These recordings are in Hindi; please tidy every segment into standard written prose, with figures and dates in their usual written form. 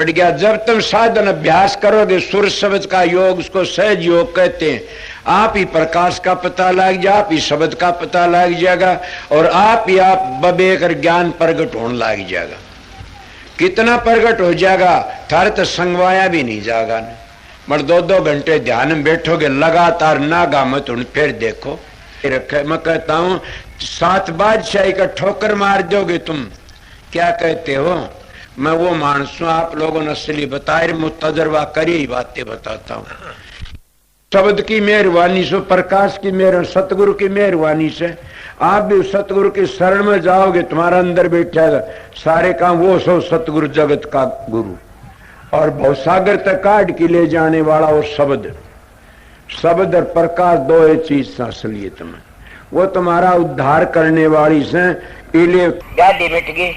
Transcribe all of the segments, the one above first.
पड़ गया। जब तुम साधन अभ्यास करोगे, सुर शब्द का योग, उसको सहज योग कहते हैं, आप ही प्रकाश का पता लग जाए, आप ही शब्द का पता लग जाएगा और आप ही आप बबेकर ज्ञान प्रगट होने लग जाएगा। कितना प्रगट हो जाएगा, थारे तो संगवाया भी नहीं जाएगा न। मगर 2-2 घंटे ध्यान में बैठोगे लगातार, नागा मत उन फिर देखो रखे। मैं कहता हूं 7 बादशाही का ठोकर मार दोगे तुम। क्या कहते हो? मैं वो मानस हूं, आप लोगों ने असली बताए, मैं तजर्बा करी ही बातें बताता हूं। शब्द की मेहरबानी से, प्रकाश की मेहर, सतगुरु की मेहरबानी से आप भी सतगुरु की शरण में जाओगे, तुम्हारा अंदर बैठा सारे काम वो सो सतगुरु जगत का गुरु और भवसागर तक काट के ले जाने वाला वो शब्द। शब्द और प्रकाश दो एक चीज से असलियत में वो तुम्हारा उद्धार करने वाली से इले गाड़ी मिट गई।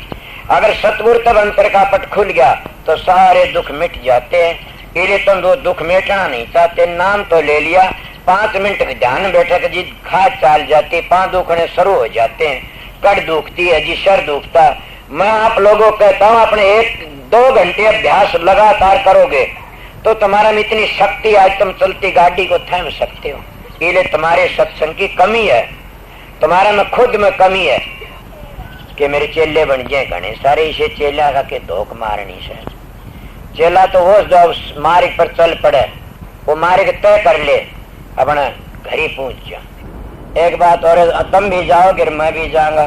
अगर सतगुरु तब अंतर का पट खुल गया तो सारे दुख मिट जाते हैं। इले तुम दो दुख मिटना नहीं चाहते, नाम तो ले लिया, 5 मिनट के ध्यान बैठक जी खाद चाल जाती, 5 दुखने शुरू हो जाते हैं। कड़ दुखती है जी, सर दुखता। मैं आप लोगों को कहता हूँ अपने 1-2 घंटे अभ्यास लगातार करोगे तो तुम्हारा में इतनी शक्ति, आज तुम चलती गाड़ी को थाम सकते हो। इले तुम्हारे सत्संग की कमी है, तुम्हारा में खुद में कमी है कि मेरे चेले बन जाए घने सारे, इसे चेला का के धोख मारनी से। चेला तो वो जो मार्ग पर चल पड़े, वो मार्ग तय कर ले, अपना घर ही पहुंच जा। एक बात और, तुम भी जाओगे मैं भी जाऊंगा।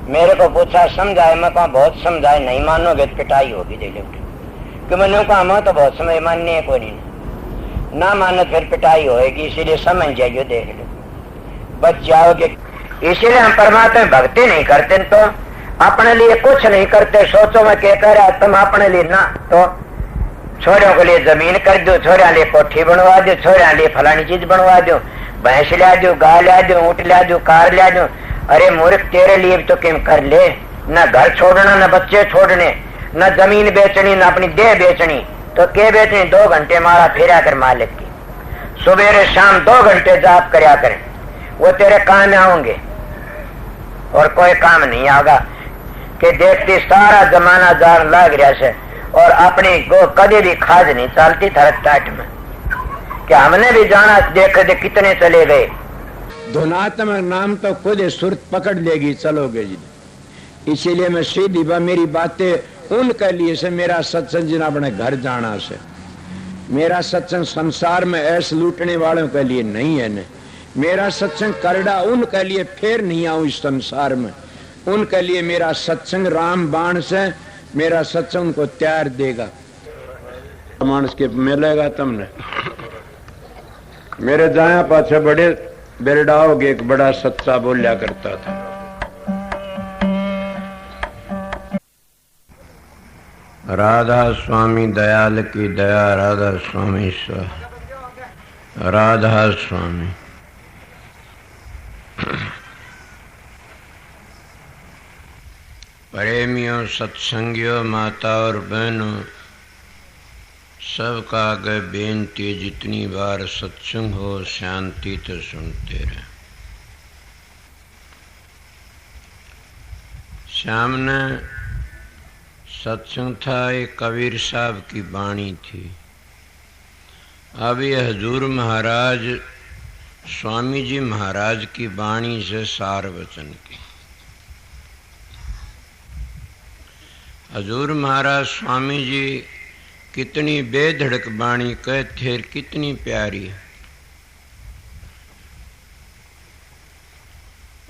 मेरे को पूछा समझाए, मैं कहा बहुत समझाए, नहीं मानोगे तो पिटाई होगी दे लोगे। कि मैंने कहा मैं तो बहुत समय मानने है, कोई नहीं ना मानो फिर पिटाई होएगी, इसीलिए समझ जाइए, देख लो बच जाओगे। इसीलिए हम परमात्मा में भक्ति नहीं करते तो अपने लिए कुछ नहीं करते। सोचो मैं क्या कह रहा, तुम अपने लिए ना तो छोरों के लिए जमीन कर दो, छोरिया लिए कोठी बनवा दो, छोरिया लिए फलानी चीज बनवा दो, भैंस ला दो, गाय ला दो, ऊँट ला दो, कार ला दो। अरे मूर्ख, तेरे लिए तो किम कर ले, न घर छोड़ना, न बच्चे छोड़ने, न जमीन बेचनी, न अपनी देह बेचनी, तो क्या बेचनी? 2 घंटे मारा फेरा कर मालिक की, सुबह शाम 2 घंटे जाप करया करें, वो तेरे काम में आऊंगे और कोई काम नहीं आगा। कि देखती सारा जमाना जान लग रहा से और अपनी गो कभी भी खाज नहीं चलती थरक टाट में। कि हमने भी जाना, देख दे कितने चले गए। धुनात्मक नाम तो खुद सुरत पकड़ लेगी, चलोगे जी। इसीलिए मैं सीधी मेरी बातें उनके लिए से, मेरा सत्संग जिन अपने घर जाना से, मेरा सत्संग संसार में ऐसे लूटने वालों के लिए नहीं है न। मेरा सत्संग करड़ा उनके लिए फिर नहीं आऊं इस संसार में, उनके लिए मेरा सत्संग राम बाण से, मेरा सत्संग को त्यार देगा। मानस के मिलेगा तुमने। मेरे जाया पाछे बड़े बेरडाओगे, एक बड़ा सच्चा बोलिया करता था। राधा स्वामी दयाल की दया, राधा स्वामी राधा स्वामी। प्रेमियों, सत्संगियों, माता और बहनों, सबका आगे बेनती, जितनी बार सत्संग हो शांति तो सुनते रहे। सामने सत्संग था, एक कबीर साहब की वाणी थी। अब ये हजूर महाराज, स्वामी जी महाराज की वाणी से सार वचन की। हजूर महाराज स्वामी जी कितनी बेधड़क वाणी कहते, कितनी प्यारी।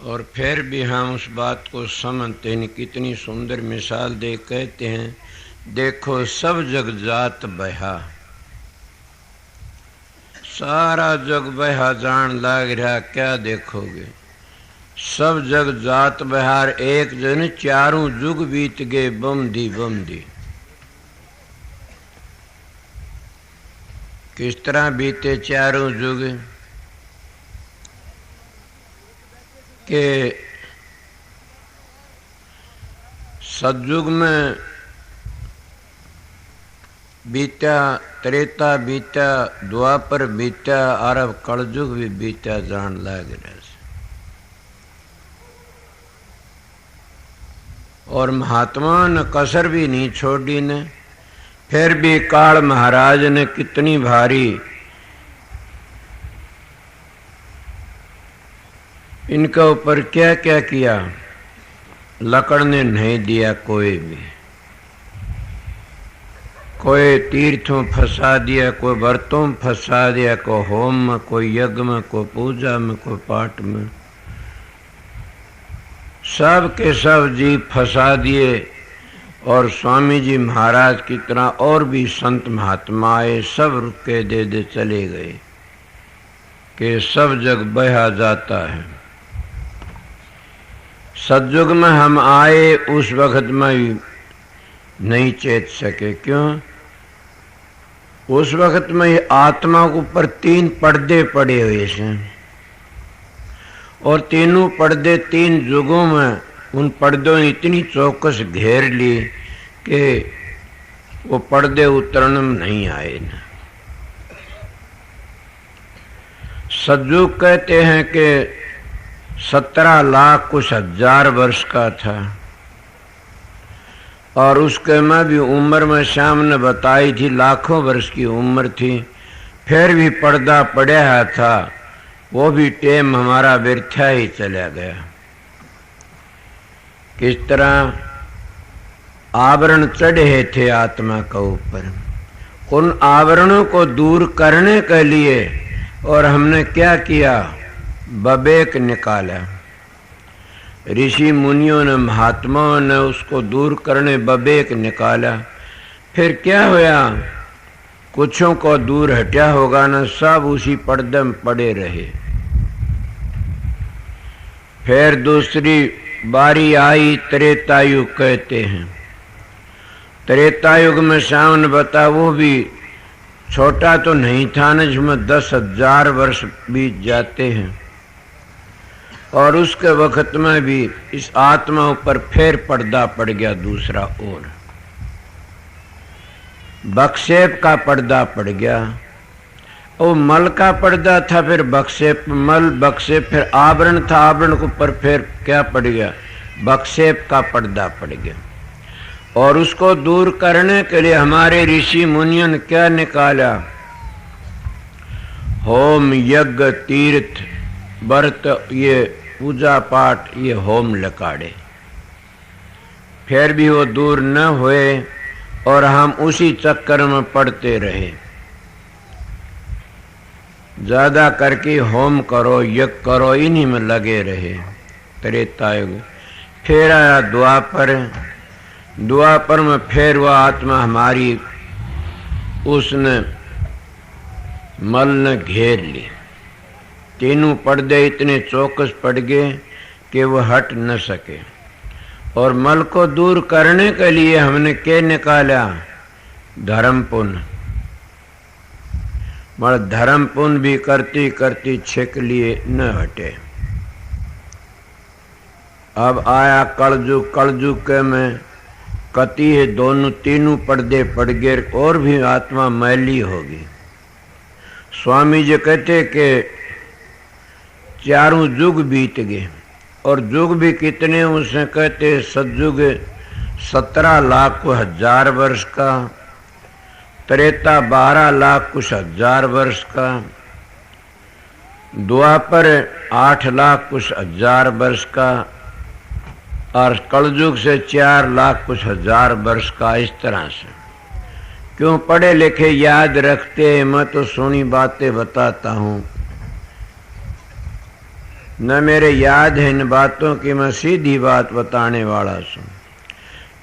और फिर भी हम उस बात को समझते हैं। कितनी सुंदर मिसाल दे कहते हैं, देखो सब जग जात बहा, सारा जग बहा जान लाग रहा, क्या देखोगे? सब जग जात बहार, एक जन चारों जुग बीत गए बमदी बमदी। किस तरह बीते चारों जुग? के सतयुग में बीता, त्रेता बीता, द्वापर बीता, अरब कलयुग भी बीता जान लग रहा। और महात्मा ने कसर भी नहीं छोड़ी ने। फिर भी काल महाराज ने कितनी भारी इनके ऊपर क्या क्या किया, लकड़ ने नहीं दिया कोई भी। कोई तीर्थों फंसा दिया, कोई व्रतों में फंसा दिया, कोई होम में, कोई यज्ञ में, कोई पूजा में, कोई पाठ में, सब के सब जीव फंसा दिए। और स्वामी जी महाराज की तरह और भी संत महात्मा आए, सब रुके दे दे चले गए कि सब जग बहा जाता है। सतयुग में हम आए, उस वक्त में नहीं चेत सके। क्यों? उस वक्त में आत्मा के ऊपर 3 पर्दे पड़े हुए हैं और तीनों पर्दे 3 युगों में उन पर्दों ने इतनी चौकस घेर ली कि वो पर्दे उतरने में नहीं आए न। सतयुग कहते हैं कि 17 लाख कुछ हजार वर्ष का था और उसके में भी उम्र में श्याम ने बताई थी लाखों वर्ष की उम्र थी, फिर भी पर्दा पड़ा था। वो भी टेम हमारा व्यर्था ही चला गया। किस तरह आवरण चढ़े थे आत्मा के ऊपर, उन आवरणों को दूर करने के लिए और हमने क्या किया, बबेक निकाला। ऋषि मुनियों ने, महात्माओं ने उसको दूर करने बबेक निकाला। फिर क्या हुआ, कुछों को दूर हटा होगा ना, सब उसी पर्दे में पड़े रहे। फिर दूसरी बारी आई, त्रेतायुग कहते हैं। त्रेतायुग में श्याम बता, वो भी छोटा तो नहीं था न, जिसमें 10,000 वर्ष बीत जाते हैं। और उसके वक्त में भी इस आत्मा ऊपर फिर पर्दा पड़ गया दूसरा, और बक्षेप का पर्दा पड़ गया। वो मल का पर्दा था, फिर बक्षेप, मल बक्षेप, फिर आवरण था, आवरण के ऊपर फिर क्या पड़ गया, बक्षेप का पर्दा पड़ गया। और उसको दूर करने के लिए हमारे ऋषि मुनियों ने क्या निकाला, होम, यज्ञ, तीर्थ, व्रत, ये पूजा पाठ, ये होम लकाड़े। फिर भी वो दूर न हुए और हम उसी चक्कर में पड़ते रहे। ज्यादा करके होम करो, यज्ञ करो, इन्हीं में लगे रहे। त्रेतायुग फिर आया द्वापर। द्वापर में फिर वह आत्मा हमारी उसने मल ने घेर ली। तीनों पर्दे इतने चौकस पड़ गए कि वह हट न सके। और मल को दूर करने के लिए हमने क्या निकाला, धर्म पुण्य। मगर धर्म पुण्य भी करती करती छिक लिए न हटे। अब आया कलयुग। कलयुग के में कति है, दोनों तीनों पर्दे पड़ गए और भी आत्मा मैली होगी। स्वामी जी कहते कि चारों युग बीत गए। और युग भी कितने, उसे कहते सतयुग 17 लाख कुछ हजार वर्ष का, त्रेता 12 लाख कुछ हजार वर्ष का, द्वापर 8 लाख कुछ हजार वर्ष का, और कलयुग से 4 लाख कुछ हजार वर्ष का। इस तरह से क्यों पढ़े लिखे याद रखते हैं, मैं तो सुनी बातें बताता हूँ, न मेरे याद है इन बातों की, मैं सीधी बात बताने वाला हूँ।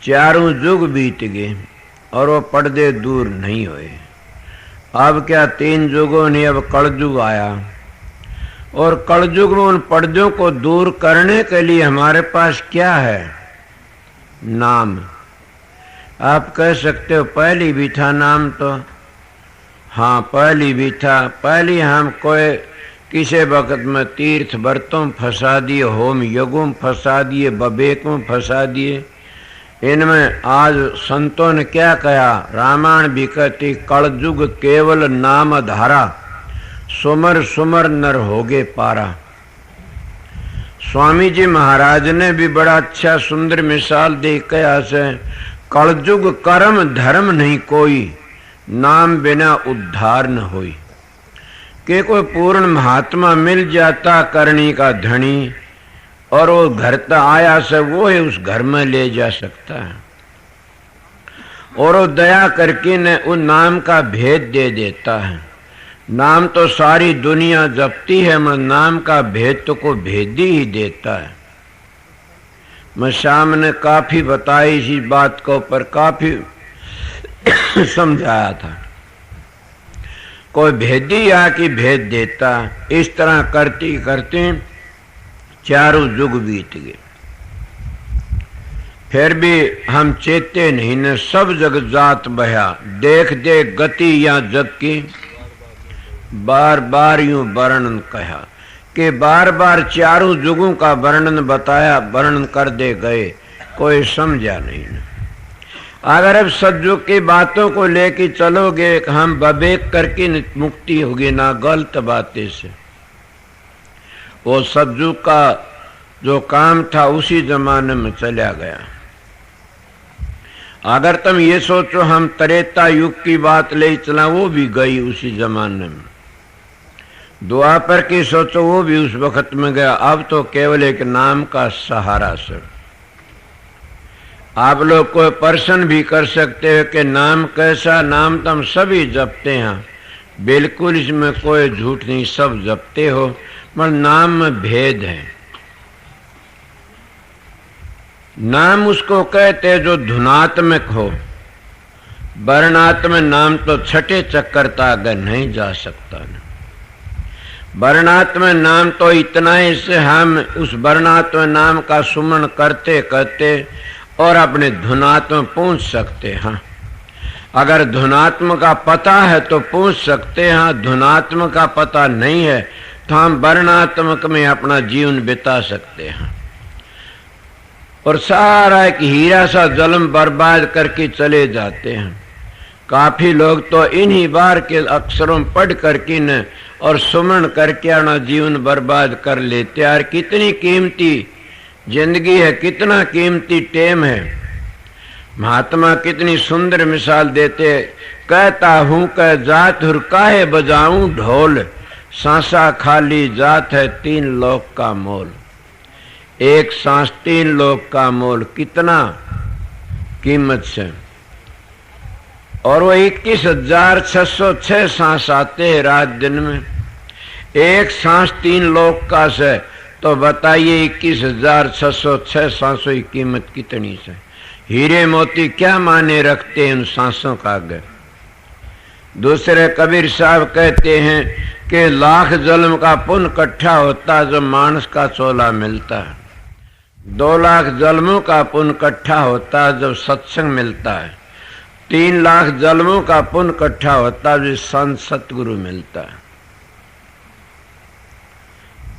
चारों युग बीत गए और वो पर्दे दूर नहीं हुए। अब क्या 3 युगों ने, अब कलयुग आया। और कलयुग में उन पर्दों को दूर करने के लिए हमारे पास क्या है, नाम। आप कह सकते हो पहली भी था नाम, तो हाँ पहली भी था। पहली हम कोई किसी वक्त में तीर्थ व्रतों में फंसा दिए, होम यज्ञों में फंसा दिए, बबेकों में फंसा दिए। इनमें आज संतों ने क्या कहा, रामायण भी कहती, कलयुग केवल नाम धारा, सुमर सुमर नर होगे पारा। स्वामी जी महाराज ने भी बड़ा अच्छा सुंदर मिसाल दे कहा से, कलजुग कर्म धर्म नहीं कोई, नाम बिना उद्धार न होई। कि कोई पूर्ण महात्मा मिल जाता करनी का धनी, और वो घर तक आया से वो ही उस घर में ले जा सकता है, और वो दया करके न उस नाम का भेद दे देता है। नाम तो सारी दुनिया जपती है, मगर नाम का भेद तो को भेदी ही देता है। मैं शाम ने काफी बताई इसी बात को, पर काफी समझाया था। कोई भेदी आके भेद देता, इस तरह करते करते चारों युग बीत गए। फिर भी हम चेते नहीं न, सब जग जात बया, देख दे गति या जग की, बार बार यूं वर्णन कहा कि बार बार चारों युगों का वर्णन बताया, वर्णन कर दे गए, कोई समझा नहीं न। अगर अब सतयुग की बातों को लेके चलोगे, हम विवेक करके मुक्ति होगी ना गलत बातें से। वो सतयुग का जो काम था उसी जमाने में चला गया। अगर तुम ये सोचो हम त्रेता युग की बात ले चला, वो भी गई उसी जमाने में। द्वापर की सोचो, वो भी उस वक्त में गया। अब तो केवल एक नाम का सहारा से आप लोग कोई प्रश्न भी कर सकते हो कि नाम कैसा, नाम तो हम सभी जपते हैं, बिल्कुल इसमें कोई झूठ नहीं, सब जपते हो, मगर नाम में भेद है। नाम उसको कहते जो धुनात्मक हो, वर्णात्मक नाम तो छठे चक्कर तक नहीं जा सकता न। वर्णात्मक नाम तो इतना ही से हम उस वर्णात्मक नाम का सुमन करते करते और अपने धुनात्म पहुंच सकते हैं। अगर धुनात्म का पता है तो पहुंच सकते हैं, धुनात्म का पता नहीं है तो हम वर्णात्मक में अपना जीवन बिता सकते हैं और सारा एक हीरा सा जन्म बर्बाद करके चले जाते हैं। काफी लोग तो इन्हीं बार के अक्षरों पढ़ करके न और सुमन करके अपना जीवन बर्बाद कर लेते। यार कितनी कीमती जिंदगी है, कितना कीमती टेम है। महात्मा कितनी सुंदर मिसाल देते, कहता हूं कह जात हुर काहे बजाऊं ढोल, सांसा खाली जात है तीन लोक का मोल। एक सांस तीन लोक का मोल, कितना कीमत से। और वो 21,606 सांस आते हैं रात दिन में, एक सांस तीन लोक का से, तो बताइए 21,606 सांसों की कीमत कितनी से। हीरे मोती क्या माने रखते हैं उन सांसों का आगे। दूसरे कबीर साहब कहते हैं कि लाख जन्म का पुण्य इकट्ठा होता जब मानस का चोला मिलता है, 2 लाख जन्मों का पुण्य इकट्ठा होता जब सत्संग मिलता है, 3 लाख जन्मों का पुण्य इकट्ठा होता जब संत सतगुरु मिलता है।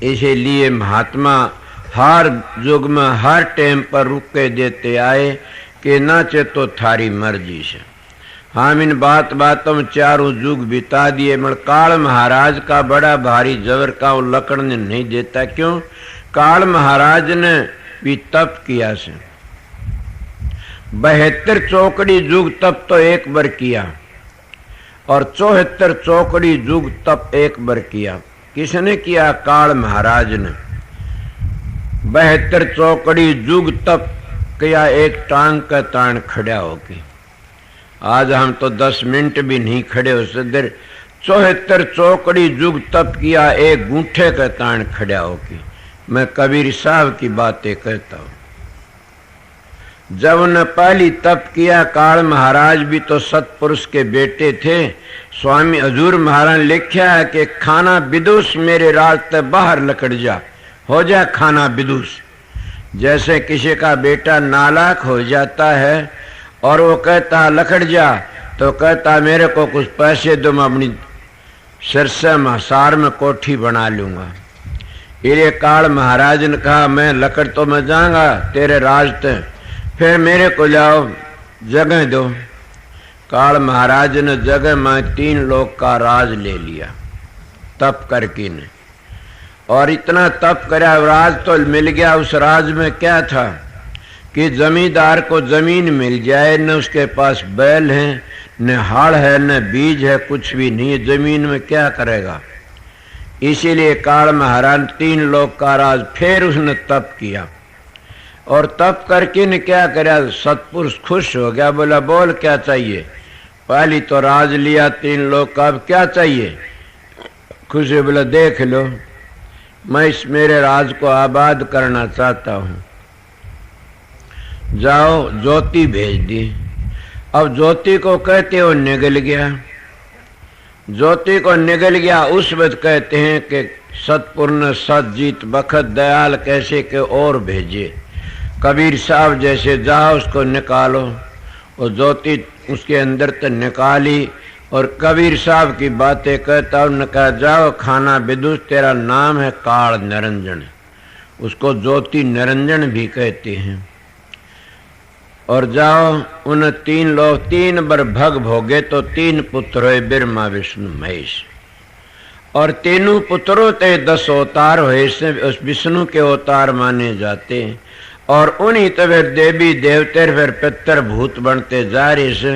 इसीलिए महात्मा हर युग में हर टाइम पर रुक के देते आए कि नाचे तो थारी मर्जी से। हम इन बातों में चारों युग बिता दिए, मगर काल महाराज का बड़ा भारी जबर का वो लकड़ने नहीं देता। क्यों? काल महाराज ने भी तप किया से 72 चौकड़ी युग तप तो एक बार किया और 74 चौकड़ी युग तप एक बार किया। किसने किया? काल महाराज ने 72 चौकड़ी युग तप किया, एक टांग का तान खड़ा होके। आज हम तो 10 मिनट भी नहीं खड़े हो सकते। 74 चौकड़ी युग तप किया, एक गूंठे का तान खड़ा होके। मैं कबीर साहब की बातें कहता हूं। जब उन्हें पहली तप किया, काल महाराज भी तो सतपुरुष के बेटे थे। स्वामी हजूर महाराज ने लिखा है कि खाना विदुष मेरे रास्ते बाहर लकड़ जा, हो जा खाना विदुष। जैसे किसी का बेटा नालायक हो जाता है और वो कहता लकड़ जा, तो कहता मेरे को कुछ पैसे दो, मैं अपनी सिरसा मसार में कोठी बना लूंगा। ये काल महाराज ने कहा मैं लकड़ तो मैं जाऊंगा तेरे रास्ते, फिर मेरे को जाओ जगह दो। काल महाराज ने जगह में 3 लोक का राज ले लिया तप करके ने, और इतना तप करा राज तो मिल गया। उस राज में क्या था कि जमींदार को जमीन मिल जाए, न उसके पास बैल है, न हल है, न बीज है, कुछ भी नहीं है, जमीन में क्या करेगा। इसीलिए काल महाराज 3 लोक का राज, फिर उसने तप किया और तप करके ने क्या करा, सतपुरुष खुश हो गया, बोला बोल क्या चाहिए। पहली तो राज लिया 3 लोक का, अब क्या चाहिए। खुश हो बोला देख लो, मैं इस मेरे राज को आबाद करना चाहता हूं, जाओ ज्योति भेज दी। अब ज्योति को कहते हो निगल गया, ज्योति को निगल गया। उस वक्त कहते हैं कि सतपूर्ण सतजीत बखत दयाल कैसे के और भेजे, कबीर साहब जैसे जाओ उसको निकालो। और ज्योति उसके अंदर तो निकाली और कबीर साहब की बातें कहता, उन्होंने कहा जाओ खाना विदुष, तेरा नाम है काल निरंजन, उसको ज्योति निरंजन भी कहते हैं। और जाओ उन 3 लोग 3 बार भग भोगे तो 3 पुत्र हुए, ब्रह्मा विष्णु महेश। और तीनों पुत्रों ते 10 अवतार हुए, उस विष्णु के अवतार माने जाते हैं। और उन्हीं तवे देवी देवते फिर पितर भूत बनते जा रहे से।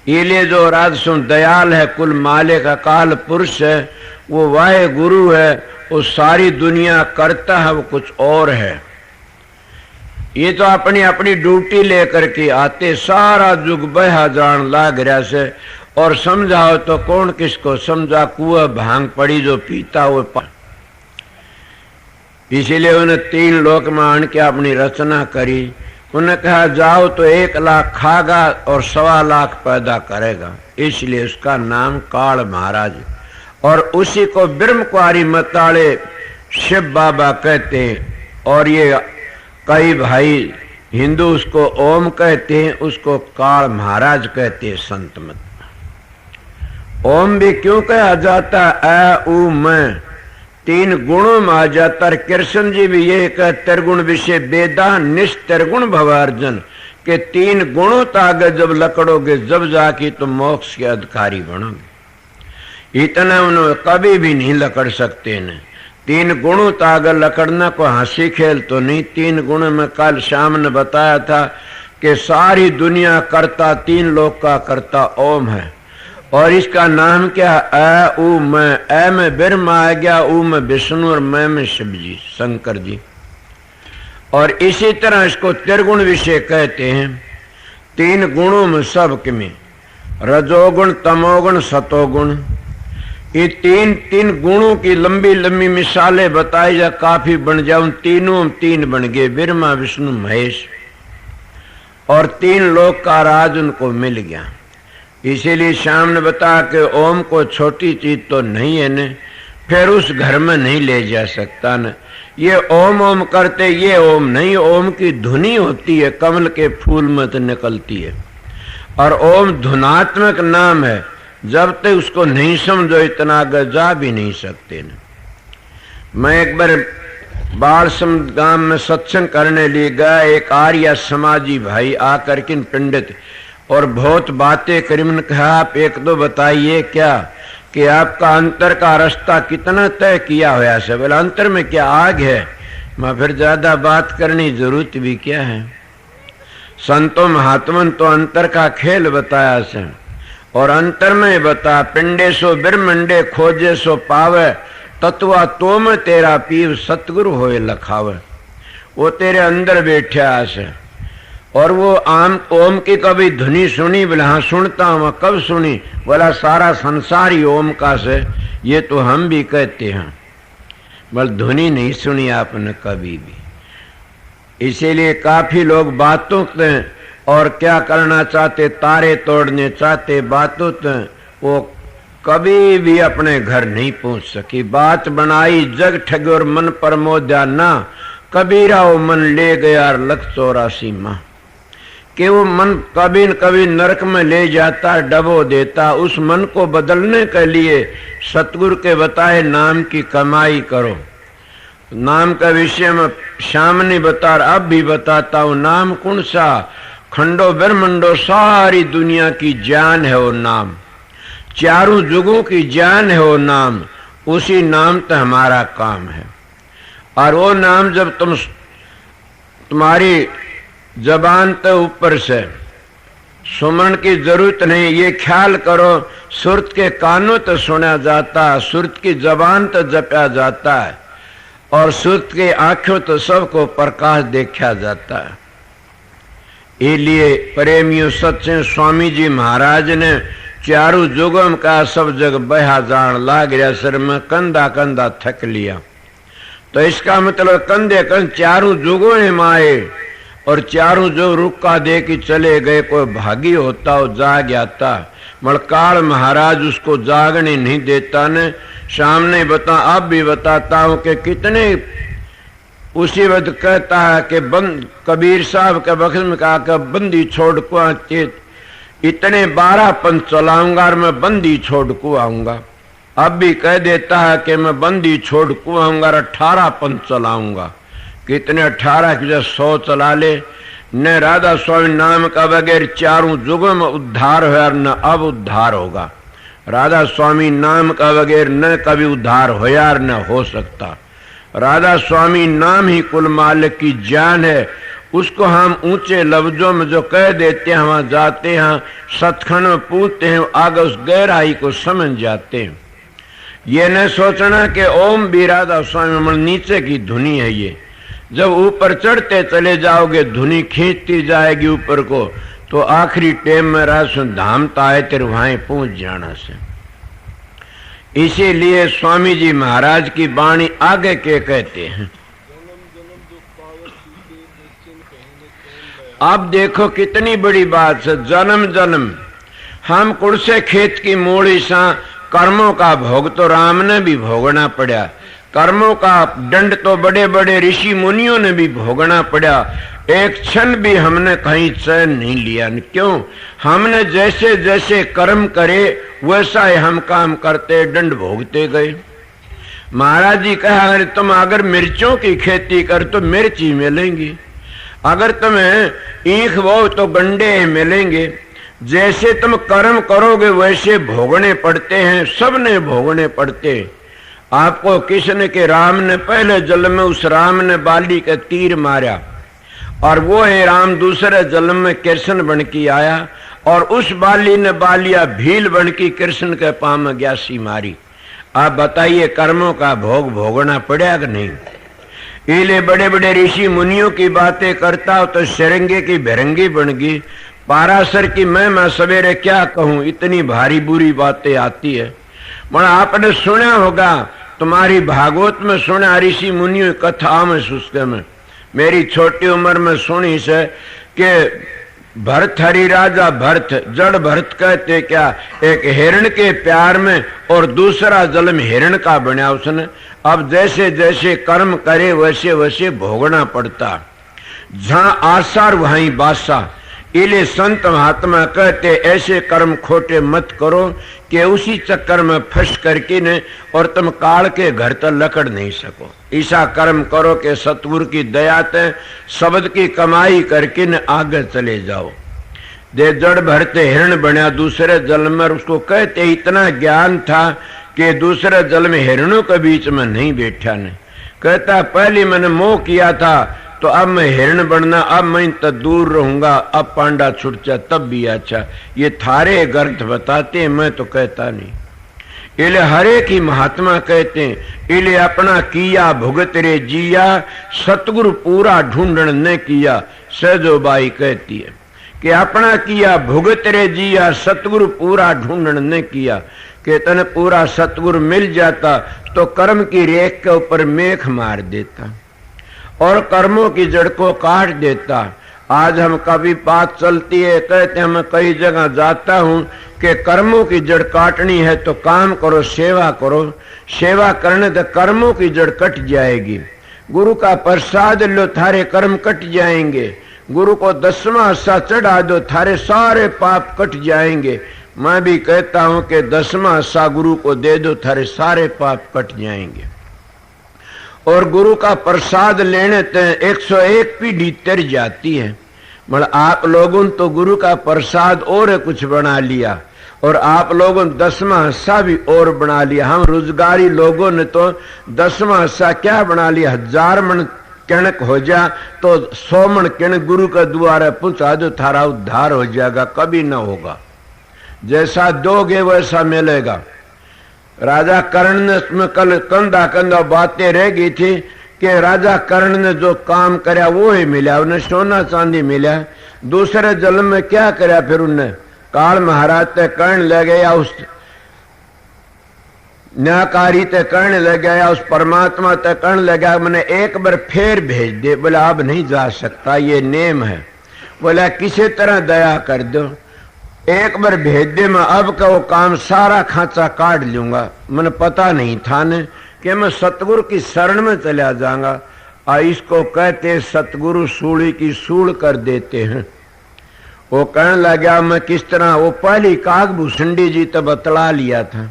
इसलिए जो राजसुन दयाल है, कुल माले का काल पुरुष है, वो वाहे गुरु है, वो सारी दुनिया करता है, वो कुछ और है। ये तो अपनी अपनी ड्यूटी लेकर के आते, सारा जुग बहा जान लाग रहा से। और समझाओ तो कौन किसको समझा, कुआ भांग पड़ी जो पीता हुए। इसीलिए उन्हें 3 लोक में आन के अपनी रचना करी। उन्हें कहा जाओ तो 1 लाख खागा और 1.25 लाख पैदा करेगा, इसलिए उसका नाम काल महाराज। और उसी को ब्रह्म कुआरी मताड़े शिव बाबा कहते हैं। और ये कई भाई हिंदू उसको ओम कहते हैं, उसको काल महाराज कहते हैं संत मत। ओम भी क्यों कहा जाता, अ उ मैं 3 गुणों में आ जाता। कृष्ण जी भी ये कह त्रिगुण विषय वेदा निस्त्रिगुण भवार्जन के 3 गुणों तक जब लकड़ोगे जब जाके तुम मोक्ष के अधिकारी बनोगे। इतना उन्होंने कभी भी नहीं लकड़ सकते न। 3 गुणों तक लकड़ना को हंसी खेल तो नहीं। 3 गुण में कल शाम ने बताया था कि सारी दुनिया करता 3 लोक का करता ओम है। और इसका नाम क्या, अ उ मैं। अ में ब्रह्मा आ गया, उ में विष्णु और मैं में शिव जी शंकर जी। और इसी तरह इसको त्रिगुण विषय कहते हैं। 3 गुणों में सब में रजोगुण तमोगुण सतोगुण, ये 3 गुणों की लंबी लंबी मिसालें बताई जा, काफी बन जाऊं। तीनों 3 बन गए, ब्रह्मा विष्णु महेश। और 3 लोक का राज उनको मिल गया। इसीलिए शाम ने बताया कि ओम को छोटी चीज तो नहीं है न, फिर उस घर में नहीं ले जा सकता न। ये ओम ओम करते, ये ओम नहीं, ओम की धुनी होती है, कमल के फूल में तो निकलती है। और ओम धुनात्मक नाम है, जब तक उसको नहीं समझो इतना आगे जा भी नहीं सकते न। मैं एक बार बालसम गांव में सत्संग करने लिए गया। एक आर्य समाजी भाई आकर के पंडित और बहुत बातें करी। मैंने कहा आप 1-2 बताइए क्या कि आपका अंतर का रास्ता कितना तय किया हुआ है। बोला अंतर में क्या आग है। मैं फिर ज्यादा बात करने की जरूरत भी क्या है। संतों महात्मन तो अंतर का खेल बताया से। और अंतर में बता, पिंडे सो ब्रह्मंडे खोजे सो पावे, तत्वा तो में तेरा पीव सतगुरु होए लखावे। वो तेरे अंदर बैठा आसे। और वो आम ओम की कभी ध्वनि सुनी? बोला हाँ सुनता हूँ। कब सुनी? बोला सारा संसार ही ओम का से, ये तो हम भी कहते हैं। बोल ध्वनि नहीं सुनी आपने कभी भी। इसीलिए काफी लोग बातों से और क्या करना चाहते, तारे तोड़ने चाहते बातों से, वो कभी भी अपने घर नहीं पहुंच सकी। बात बनाई जग ठगे और मन पर मोद्या ना, कबीरा वो मन ले गया 184 माह। कि वो मन कभी न कभी नरक में ले जाता, डबो देता। उस मन को बदलने के लिए सतगुरु के बताए नाम की कमाई करो। नाम का विषय में शाम ने बता, अब भी बताता हूँ। नाम कौन सा? खंडो ब्रह्मंडो सारी दुनिया की जान है वो नाम, चारों जुगों की जान है वो नाम। उसी नाम तो हमारा काम है। और वो नाम जब तुम्हारी जबान तो ऊपर से, सुमरण की जरूरत नहीं। ये ख्याल करो, सुरत के कानों तो सुना जाता है, सुरत की जबान तो जपा जाता है, और सुरत की आंखों तो सबको प्रकाश देखा जाता है। इसलिए प्रेमियों सच्चे स्वामी जी महाराज ने चारों जुगम का सब जग बहा जान लाग रहा, सिर में कंधा कंधा थक लिया। तो इसका मतलब कंधे कंध चारों जुगों ने माए, और चारों जो रुका दे के चले गए। कोई भागी होता हो जाग जाता, मलकाल महाराज उसको जागने नहीं देता ने। सामने बता, अब भी बताता हूं कि कितने उसी वक्त कहता है कि बंद कबीर साहब के वक्त में कहा कि बंदी छोड़ को इतने 12 पंथ चलाऊंगा और मैं बंदी छोड़ को आऊंगा। अब भी कह देता है कि मैं बंदी छोड़ को आऊंगा और 18 पंथ चलाऊंगा। कितने 18 की 100 चला ले। न राधा स्वामी नाम का बगैर चारों जुगों में उद्धार हो और न अब उद्धार होगा। राधा स्वामी नाम का बगैर न कभी उद्धार हो यार न हो सकता। राधा स्वामी नाम ही कुल मालिक की जान है। उसको हम ऊंचे लफ्जों में जो कह देते हैं, वहां जाते हैं सतखंड में पूछते हैं, आगे उस गहराई को समझ जाते हैं। ये न सोचना कि ओम भी राधा स्वामी नीचे की धुनी है। ये जब ऊपर चढ़ते चले जाओगे धुनी खींचती जाएगी ऊपर को, तो आखिरी टेम में रासुन धाम ताए तेरे वहां पहुंच जाना से। इसीलिए स्वामी जी महाराज की वाणी आगे के कहते हैं। अब देखो कितनी बड़ी बात है। जन्म जन्म हम कुड़ से खेत की मूड़ी सा कर्मों का भोग तो राम ने भी भोगना पड़ा। कर्मों का दंड तो बड़े बड़े ऋषि मुनियों ने भी भोगना पड़ा। एक क्षण भी हमने कहीं चैन नहीं लिया। क्यों? हमने जैसे जैसे कर्म करे वैसा ही हम काम करते दंड भोगते गए। महाराज जी कहा, अगर तुम अगर मिर्चों की खेती कर तो मिर्ची मिलेंगी, अगर तुम्हें ईख बो तो गंडे मिलेंगे। जैसे तुम कर्म करोगे वैसे भोगने पड़ते हैं, सबने भोगने पड़ते। आपको किसने के राम ने पहले जन्म में उस राम ने बाली का तीर मारा, और वो है राम दूसरे जन्म में कृष्ण बन के आया, और उस बाली ने बालिया भील बन की कृष्ण के पांव में ग्यासी मारी। आप बताइए कर्मों का भोग भोगना पड़ा कि नहीं? इले बड़े बड़े ऋषि मुनियों की बातें करता हो तो शरंगे की भिरंगी बन गई। पाराशर की मैं सवेरे क्या कहूं, इतनी भारी बुरी बातें आती है। मगर आपने सुना होगा, तुम्हारी भागवत में सुना ऋषि मुनियों कथा में सुस्ते में, मेरी छोटी उम्र में सुनी से कि भरत हरि राजा भरत, जड़ भरत कहते क्या, एक हिरण के प्यार में और दूसरा जन्म हिरण का बना उसने। अब जैसे जैसे कर्म करे वैसे वैसे भोगना पड़ता। जहां आसार वहीं बासा। इले संत महात्मा कहते ऐसे कर्म खोटे मत करो कि उसी चक्कर में फंस करके न और तुम काल के घर तक लकड़ नहीं सको। ऐसा कर्म करो कि सतगुरु की दया ते शब्द की कमाई करके न आगे चले जाओ। दे जड़ भरते हिरण बना दूसरे जन्म में, उसको कहते इतना ज्ञान था कि दूसरे जन्म में हिरणों के बीच में नहीं बैठा ने। कहता पहले मैंने मोह किया था तो अब मैं हिरण बनना, अब मैं तो दूर रहूंगा, अब पांडा छुट जा तब भी अच्छा। ये थारे ग्रंथ बताते हैं, मैं तो कहता नहीं। इले हरे की महात्मा कहते हैं, इले अपना किया भुगत रे जिया, सतगुरु पूरा ढूंढन न किया। सहजोबाई कहती है कि अपना किया भुगत रे जिया, सतगुरु पूरा ढूंढन न किया। कि तने पूरा सतगुरु मिल जाता तो कर्म की रेख के ऊपर मेख मार देता और कर्मों की जड़ को काट देता। आज हम कभी बात चलती है, कहते हैं मैं कई जगह जाता हूं कि कर्मों की जड़ काटनी है तो काम करो, सेवा करो। सेवा करने तो कर्मों की जड़ कट जाएगी। गुरु का प्रसाद लो, थारे कर्म कट जाएंगे। गुरु को 10वां हिस्सा चढ़ा दो, थारे सारे पाप कट जाएंगे। मैं भी कहता हूं कि 10वां हिस्सा गुरु को दे दो, थारे सारे पाप कट जाएंगे। और गुरु का प्रसाद लेने ते 101 पीढ़ी तर जाती है। मतलब आप लोगों ने तो गुरु का प्रसाद और कुछ बना लिया, और आप लोगों ने 10वां हिस्सा भी और बना लिया। हम रोजगारी लोगों ने तो 10वां हिस्सा क्या बना लिया, 1000 मन किणक हो जा तो 100 मन किणक गुरु के द्वारे पहुंचा दो, थारा उद्धार हो जाएगा, कभी ना होगा। जैसा दोगे वैसा मिलेगा। राजा कर्ण ने कल कंधा कंधा बातें रह गई थी कि राजा कर्ण ने जो काम करया वो ही मिला, उन्हें सोना चांदी मिला। दूसरे जन्म में क्या करया फिर उन्हें? काल महाराज ते कर्ण ले गया, उस न्यायकारी ते कर्ण ले गया, उस परमात्मा ते कर्ण ले गया, मैंने एक बार फिर भेज दे। बोला अब नहीं जा सकता, ये नेम है। बोला किसी तरह दया कर दो, एक बार भेज दे, मैं अब का वो काम सारा खांचा काट लूंगा। मैंने पता नहीं था ने कि मैं सतगुरु की शरण में चला जाऊंगा। इसको कहते सतगुरु सूली की सूल कर देते हैं। वो कहने लगा मैं किस तरह, वो पहली कागभूषणी जी तो बतला लिया था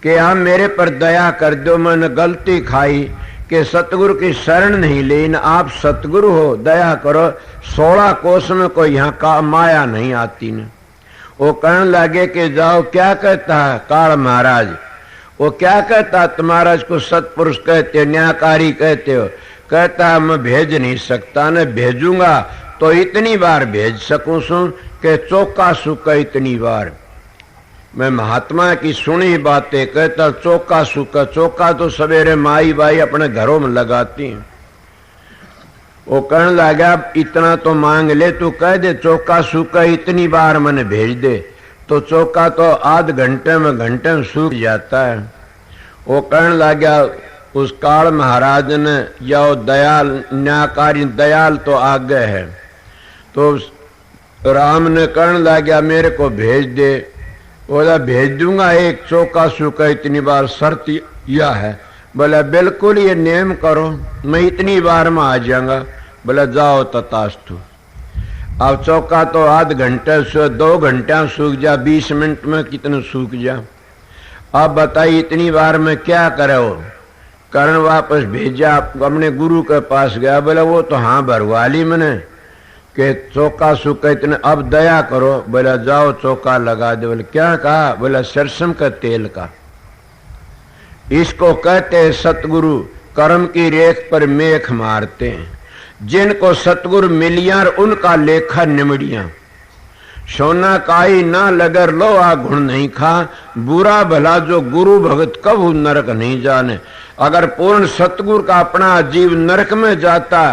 कि आप मेरे पर दया कर दो, मैंने गलती खाई कि सतगुरु की शरण नहीं ली, न आप सतगुरु हो, दया करो। 16 कोस में कोई यहाँ का माया नहीं आती न। वो कहने लगे कि जाओ, क्या कहता है काल महाराज? वो क्या कहता? तुम्हारा इसको सतपुरुष कहते हो, न्यायकारी कहते हो। कहता है मैं भेज नहीं सकता, न भेजूंगा तो इतनी बार भेज सकूं सू कि चौका सुका इतनी बार। मैं महात्मा की सुनी बातें कहता, चौका सुका, चौका तो सवेरे माई बाई अपने घरों में लगाती हैं। वो कहने लगा इतना तो मांग ले, तू कह दे चौका सूखा इतनी बार मैंने भेज दे, तो चौका तो आध घंटे में सूख जाता है। वो कहने लगा उस काल महाराज ने, या दयाल न्यायकारी दयाल तो आगे है, तो राम ने कहने लगा मेरे को भेज दे। बोला भेज दूंगा, एक चौका सूखा इतनी बार शर्त यह है। बोला बिल्कुल ये नेम करो, मैं इतनी बार में आ जाऊंगा। बोला जाओ तथास्तु। अब चौका तो आध घंटे से 2 घंटे सूख जा, 20 मिनट में कितने सूख जा। अब बताइए इतनी बार में क्या करे? हो कर्ण वापस भेजा, अपने गुरु के पास गया। बोला वो तो हाँ भरवा ली मैंने कि चौका सूखा इतने, अब दया करो। बोला जाओ चौका लगा दे। बोले क्या कहा? बोला सरसों का तेल का। इसको कहते हैं सतगुरु कर्म की रेख पर मेख मारते हैं। जिनको सतगुरु मिलिया उनका लेखा निमड़िया। सोना काई ना लगर लो आ गुण नहीं खा, बुरा भला जो गुरु भगत कबू नरक नहीं जाने। अगर पूर्ण सतगुरु का अपना जीव नरक में जाता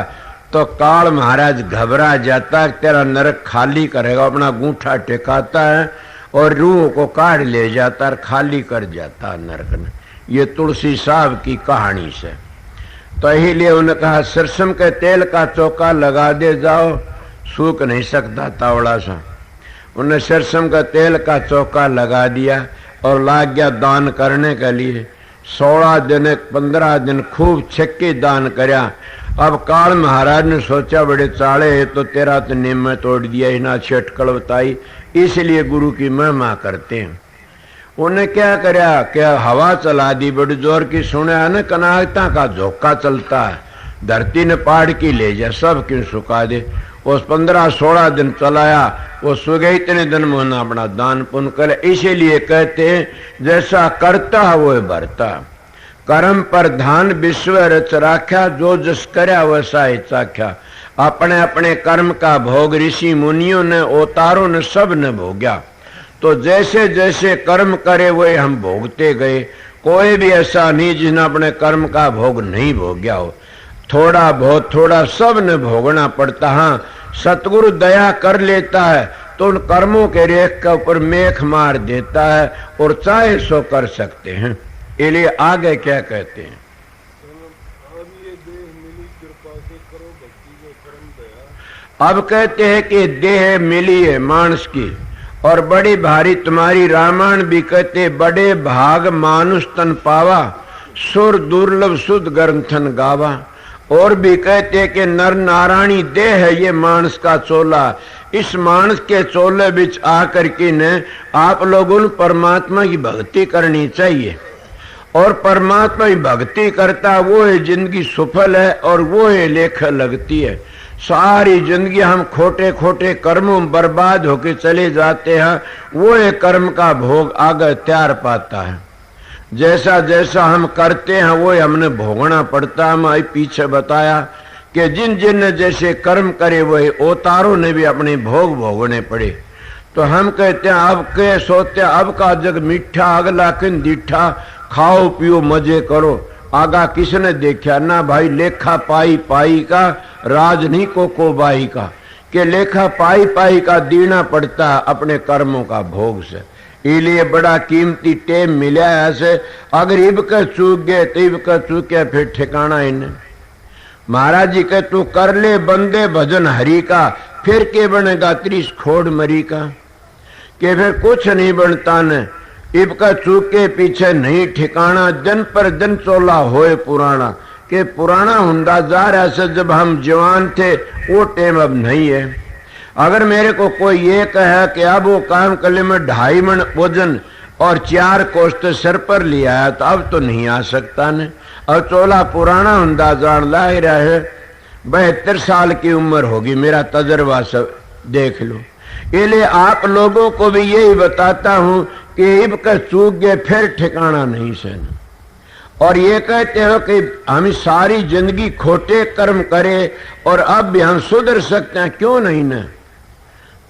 तो काल महाराज घबरा जाता है, तेरा नरक खाली करेगा। अपना गूंठा टेकाता है और रूह को काट ले जाता है, खाली कर जाता है नरक ने। ये तुलसी साहब की कहानी से। तो यही लिए उन्होंने कहा सरसों के तेल का चौका लगा दे, जाओ सूख नहीं सकता तावड़ा सा। उन्हें सरसों का तेल का चौका लगा दिया और लाग गया दान करने के लिए। 16 दिन 15 दिन खूब छक्के दान करया। अब काल महाराज ने सोचा बड़े चाले है तो तेरा तो नियम तोड़ दिया, इना छटकल बताई, इसलिए गुरु की महिमा करते हैं। उन्हें क्या करया, क्या हवा चला दी बड़ी जोर की, सुना न कनागता का झोंका चलता है, धरती ने पाड़ की ले जा, सब क्यों सुखा दे। उस 15-16 दिन चलाया, वो सुगे इतने दिन में उन्हें अपना दान पुण्य करे। इसीलिए कहते हैं जैसा करता है वो भरता। कर्म पर ध्यान विश्व रच राख्या, जो जस करया वैसा ही चाख्या। अपने अपने कर्म का भोग ऋषि मुनियों ने अवतारों ने सब ने भोग्या। तो जैसे जैसे कर्म करे वही हम भोगते गए। कोई भी ऐसा नहीं जिसने अपने कर्म का भोग नहीं भोग्या हो। थोड़ा बहुत थोड़ा सब ने भोगना पड़ता। हाँ सतगुरु दया कर लेता है तो उन कर्मों के रेख के ऊपर मेख मार देता है और चाहे सो कर सकते हैं। इसलिए आगे क्या कहते हैं, अब कहते हैं कि देह मिली है मानस की और बड़ी भारी तुम्हारी। रामायण भी कहते बड़े भाग मानुष तन पावा, सुर दुर्लभ शुद्ध ग्रंथन गावा। और भी कहते कि नर नारायणी देह है ये मानस का चोला। इस मानस के चोले बिच आकर के ने आप लोगों परमात्मा की भक्ति करनी चाहिए। और परमात्मा की भक्ति करता वो है जिंदगी सफल है और वो है लेख लगती है। सारी जिंदगी हम खोटे खोटे कर्मों में बर्बाद होके चले जाते हैं, वो है कर्म का भोग आगे तैयार पाता है। जैसा जैसा हम करते हैं वो हमने भोगना पड़ता है। मैं पीछे बताया कि जिन जिन ने जैसे कर्म करे वही अवतारों ने भी अपने भोग भोगने पड़े। तो हम कहते हैं अब के सोते अब का जग मीठा अगला किन दीठा, खाओ पियो मजे करो। आगा किसने देखा ना भाई, लेखा पाई पाई का राज नहीं को बाई का, कि लेखा पाई पाई का देना पड़ता है अपने कर्मों का भोग से। इसलिए बड़ा कीमती टेम मिला है ऐसे, अगर इब का चूक गए तो इब का चूक गया फिर ठिकाना इन्हें। महाराज जी के तू कर ले बंदे भजन हरि का, फिर के बनेगा त्रिस खोड़ मरी का, कि फिर कुछ नहीं बनता न। इब का चूक के पीछे नहीं ठिकाना, जन पर जन चोला होए पुराना, कि पुराना हुंदा जा रहा से जब हम जवान थे वो टेम अब नहीं है। अगर मेरे को कोई ये कहे कि अब वो काम कले में 2.5 मन वजन और 4 कोष्ठ सिर पर लिया है तो अब तो नहीं आ सकता न। अब चोला पुराना हुंदा जान ला ही रहे, 72 साल की उम्र होगी, मेरा तजर्बा सब देख लो। इसलिए आप लोगों को भी यही बताता हूं कि इब का चूक गए फिर ठिकाना नहीं सहना। और ये कहते हो कि हम सारी जिंदगी खोटे कर्म करें और अब भी हम सुधर सकते हैं, क्यों नहीं न।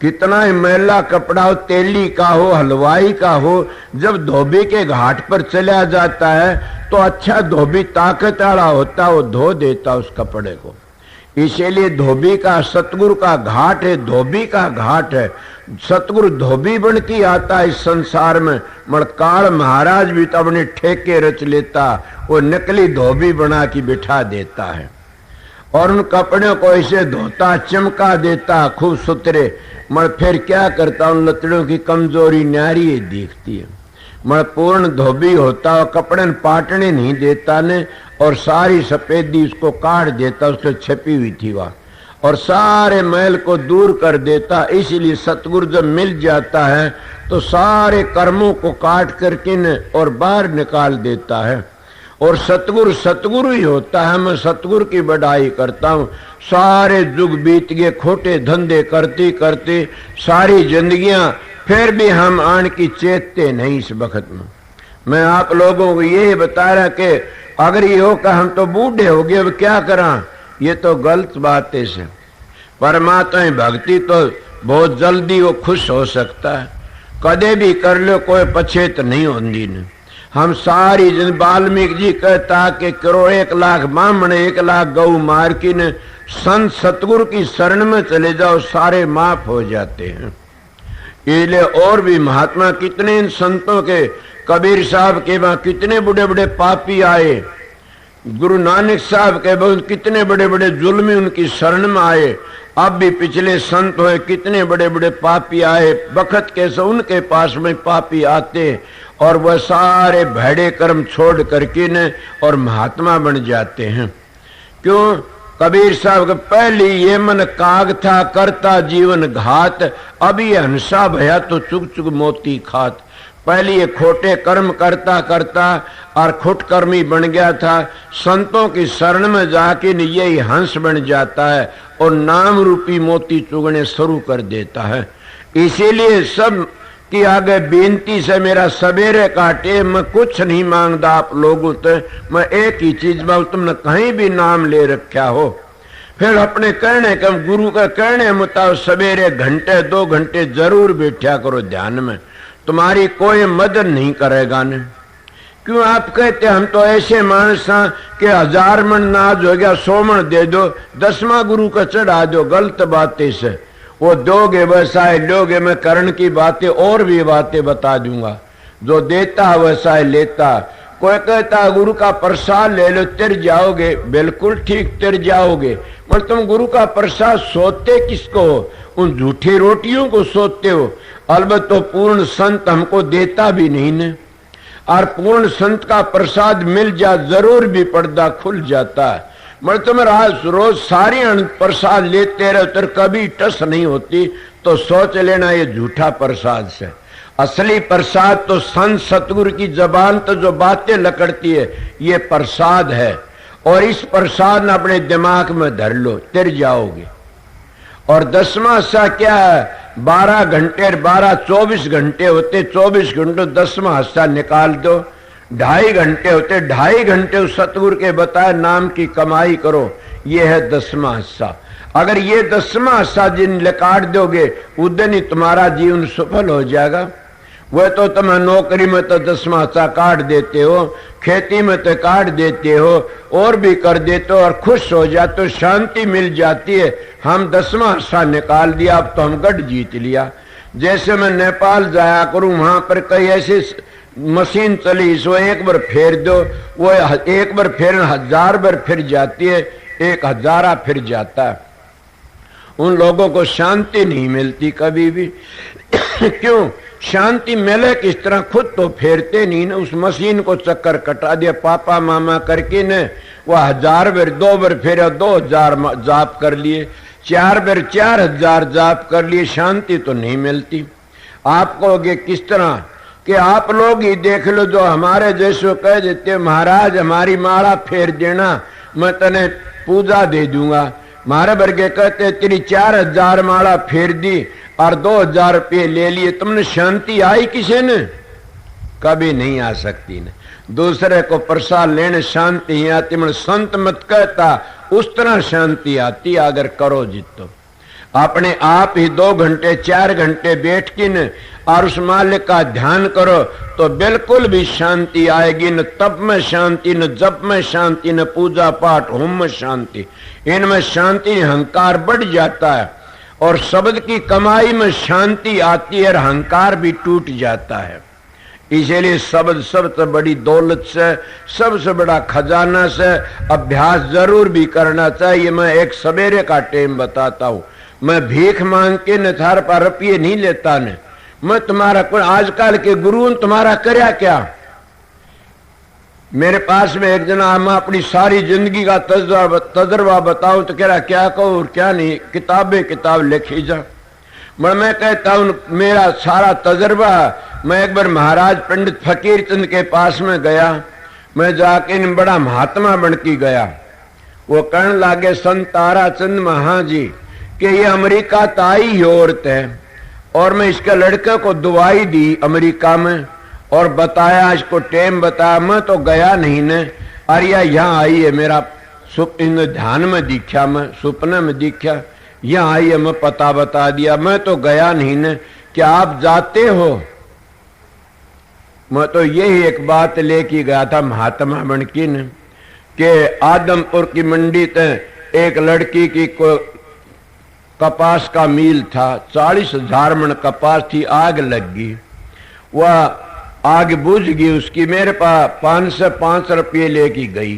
कितना ही मैला कपड़ा हो, तेली का हो, हलवाई का हो, जब धोबी के घाट पर चला जाता है तो अच्छा धोबी ताकत वाला होता, वो धो देता उस कपड़े को। इसीलिए धोबी का सतगुरु का घाट है, धोबी का घाट है। सतगुरु धोबी बन के आता इस संसार में, मणकाल महाराज भी तो अपने ठेके रच लेता, वो नकली धोबी बना के बिठा देता है और उन कपड़ों को ऐसे धोता चमका देता खूब सुथरे। मगर फिर क्या करता, उन लतड़ों की कमजोरी न्यारी दिखती है। मगर पूर्ण धोबी होता और कपड़े पाटने नहीं देता ने, और सारी सफेदी उसको काट देता, उसको छपी हुई थी वह, और सारे मैल को दूर कर देता। इसीलिए सतगुरु जब मिल जाता है तो सारे कर्मों को काट करके न और बाहर निकाल देता है। और सतगुरु सतगुरु ही होता है। मैं सतगुरु की बढ़ाई करता हूँ। सारे युग बीत गए खोटे धंधे करते करते सारी जिंदगियां, फिर भी हम आन की चेतते नहीं इस वक्त में। मैं आप लोगों को ये बता रहा कि अगर ये हो कि हम तो बूढ़े हो गए अब क्या करा, ये तो गलत बात है। से परमात्मा भक्ति तो बहुत जल्दी वो खुश हो सकता है, कदे भी कर लो कोई पछेत नहीं होती न। हम सारी जिन वाल्मीकि जी कहता कि करो 1 लाख ब्राह्मण 1 लाख गऊ मार की न, संत सतगुरु की शरण में चले जाओ सारे माफ हो जाते हैं। इसलिए और भी महात्मा कितने इन संतों के, कबीर साहब के वहां कितने बड़े बड़े पापी आए, गुरु नानक साहब के बहुत कितने बड़े बड़े जुल्मी उनकी शरण में आए। अब भी पिछले संत हुए कितने बड़े बड़े पापी आए, बखत कैसे उनके पास में पापी आते और वह सारे भैड़े कर्म छोड़ करके न और महात्मा बन जाते हैं। क्यों? कबीर साहब का पहले ये मन काग था करता जीवन घात, अभी हंसा भया तो चुग चुग मोती खात। पहले ये खोटे कर्म करता करता और खुटकर्मी बन गया था, संतों की शरण में जाके यही हंस बन जाता है और नाम रूपी मोती चुगने शुरू कर देता है। इसीलिए सब की आगे बेनती से मेरा सवेरे काटे, मैं कुछ नहीं मांगता आप लोगों से, मैं एक ही चीज में, तुमने कहीं भी नाम ले रखा हो, फिर अपने कहने का गुरु का कहने मुताबिक सवेरे 1-2 घंटे जरूर बैठा करो ध्यान में, तुम्हारी कोई मदद नहीं करेगा न। क्यों आप कहते हम तो ऐसे मानस के 1000 मन नाज हो गया 100 मन दे दो, 10वां गुरु का चढ़ा दो, गलत बातें से वो दोगे वैसा लोगे। मैं करण की बातें और भी बातें बता दूंगा, जो देता वैसा लेता। कोई कहता गुरु का प्रसाद ले लो तिर जाओगे, बिल्कुल ठीक तिर जाओगे, पर तुम गुरु का प्रसाद सोते किसको हो? उन झूठी रोटियों को सोते हो। अलबत्त तो पूर्ण संत हमको देता भी नहीं न, और पूर्ण संत का प्रसाद मिल जा जरूर भी पर्दा खुल जाता है। मगर तुम रोज सारी प्रसाद लेते रहो तो कभी टस नहीं होती, तो सोच लेना ये झूठा प्रसाद से। असली प्रसाद तो संत सतगुरु की जबान तो जो बातें लकड़ती है ये प्रसाद है, और इस प्रसाद ने अपने दिमाग में धर लो तिर जाओगे। और 10वां हिस्सा क्या है? 12 घंटे 24 घंटे होते, 24 घंटे 10वां हिस्सा निकाल दो, 2.5 घंटे होते, 2.5 घंटे उस सतगुरु के बताए नाम की कमाई करो। ये है 10वां हिस्सा। अगर ये 10वां हिस्सा जिन काट दोगे उस दिन ही तुम्हारा जीवन सफल हो जाएगा। वह तो तुम नौकरी में तो 10वां हिस्सा काट देते हो, खेती में तो काट देते हो, और भी कर देते हो और खुश हो जाते हो, शांति मिल जाती है। हम 10वां हिस्सा निकाल दिया, अब तो हम गढ़ जीत लिया। जैसे मैं नेपाल जाया करूं, वहां पर कई ऐसी मशीन चली, इसको एक बार फेर दो, वो एक बार फेर 1000 बार फिर जाती है, 1000 फिर जाता है। उन लोगों को शांति नहीं मिलती कभी भी। क्यों? शांति मिले किस तरह? खुद तो फेरते नहीं ना। उस मशीन को चक्कर कटा दिया पापा मामा करके ने, वह 1000 बार 2 बार फेरा, 2000 जाप कर लिए, 4 बार 4000 जाप कर लिए, शांति तो नहीं मिलती। आप कहोगे किस तरह? कि आप लोग ही देख लो, जो हमारे जैसे कह देते महाराज हमारी माला फेर देना, मैं तने पूजा दे दूंगा। मारे वर्गे कहते तेरी 4000 माला फेर दी और 2000 रुपये ले लिए, तुमने शांति आई किसे ने? कभी नहीं आ सकती ने। दूसरे को प्रसाद लेने शांति ही आती, मैं संत मत कहता, उस तरह शांति आती अगर करो जितो। अपने आप ही 2 घंटे 4 घंटे बैठ के न और उस मालिक का ध्यान करो तो बिल्कुल भी शांति आएगी। न तप में शांति, न जप में शांति, न पूजा पाठ होम में शांति। इनमें शांति, अहंकार बढ़ जाता है और शब्द की कमाई में शांति आती है और अहंकार भी टूट जाता है। इसीलिए शब्द सबसे बड़ी दौलत से, सबसे बड़ा खजाना से अभ्यास जरूर भी करना चाहिए। मैं एक सवेरे का टाइम बताता हूँ। मैं भीख मांग के न थार पर रुपये नहीं लेता ने। मैं तुम्हारा कोई आजकल के गुरु तुम्हारा करया क्या? मेरे पास में एक जना, मैं अपनी सारी जिंदगी का तजर्बा बताऊं तो कह रहा क्या कहूं और क्या नहीं, किताबें किताब लिखी जा। मैं कहता हूं मेरा सारा तजर्बा। मैं एक बार महाराज पंडित फकीर चंद के पास में गया, मैं जाके बड़ा महात्मा बन के गया। वो कहने लागे संत तारा चंद महाजी कि ये अमेरिका तो आई ही औरत है, और मैं इसके लड़के को दवाई दी अमेरिका में और बताया, इसको टाइम बताया। मैं तो गया नहीं ने, अरे यहाँ आई है, मेरा सुपने ध्यान में दिखा, मैं सुपने में दिखा, यहाँ आई है, मैं पता बता दिया। मैं तो गया नहीं ने, क्या आप जाते हो? मैं तो यही एक बात लेके गया था महात्मा बन की ने, कि आदमपुर की मंडी ते एक लड़की की कपास का मील था, 40,000 मन कपास थी, आग लग गई। वह आग बुझ गई उसकी, मेरे पास 505 रुपये लेके गई।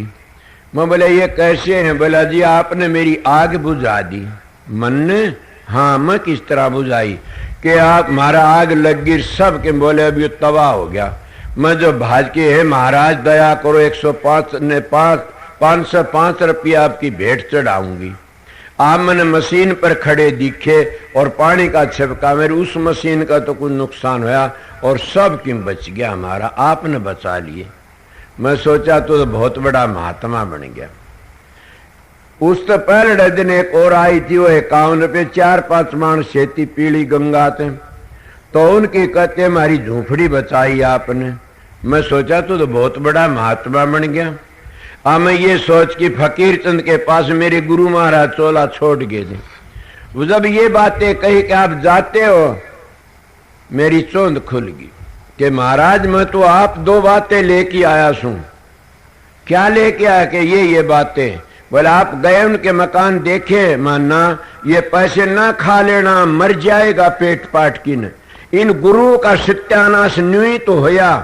मैं बोले ये कैसे हैं? बोला जी आपने मेरी आग बुझा दी। मन ने? हाँ। मैं किस तरह बुझाई? कि आप हमारा आग लग गई सब के। बोले अब ये तबाह हो गया। मैं जो भाज के है महाराज दया करो 505 रुपये आपकी भेंट चढ़ाऊंगी। आप मैंने मशीन पर खड़े दिखे और पानी का छिपका, मेरी उस मशीन का तो कुछ नुकसान होया और सब क्यों बच गया हमारा, आपने बचा लिए। मैं सोचा तो बहुत बड़ा महात्मा बन गया। उस तो पहले दिन एक और आई थी, वो 51 रुपये 4-5 माण खेती पीली गंगा थे, तो उनकी कहते हमारी झोंपड़ी बचाई आपने। मैं सोचा तो बहुत बड़ा महात्मा बन गया। अब मैं ये सोच कि फकीर चंद के पास मेरे गुरु महाराज चोला छोड़ गए थे। वो जब ये बातें कही कि आप जाते हो, मेरी चोंद खुल गई कि महाराज मैं तो आप 2 बातें लेके आया सू। क्या लेके आया? कि ये बातें। बोले आप गए उनके मकान देखे? मानना ये पैसे ना खा लेना, मर जाएगा पेट पाट की न। इन गुरु का सत्यानाश न्यू तो होया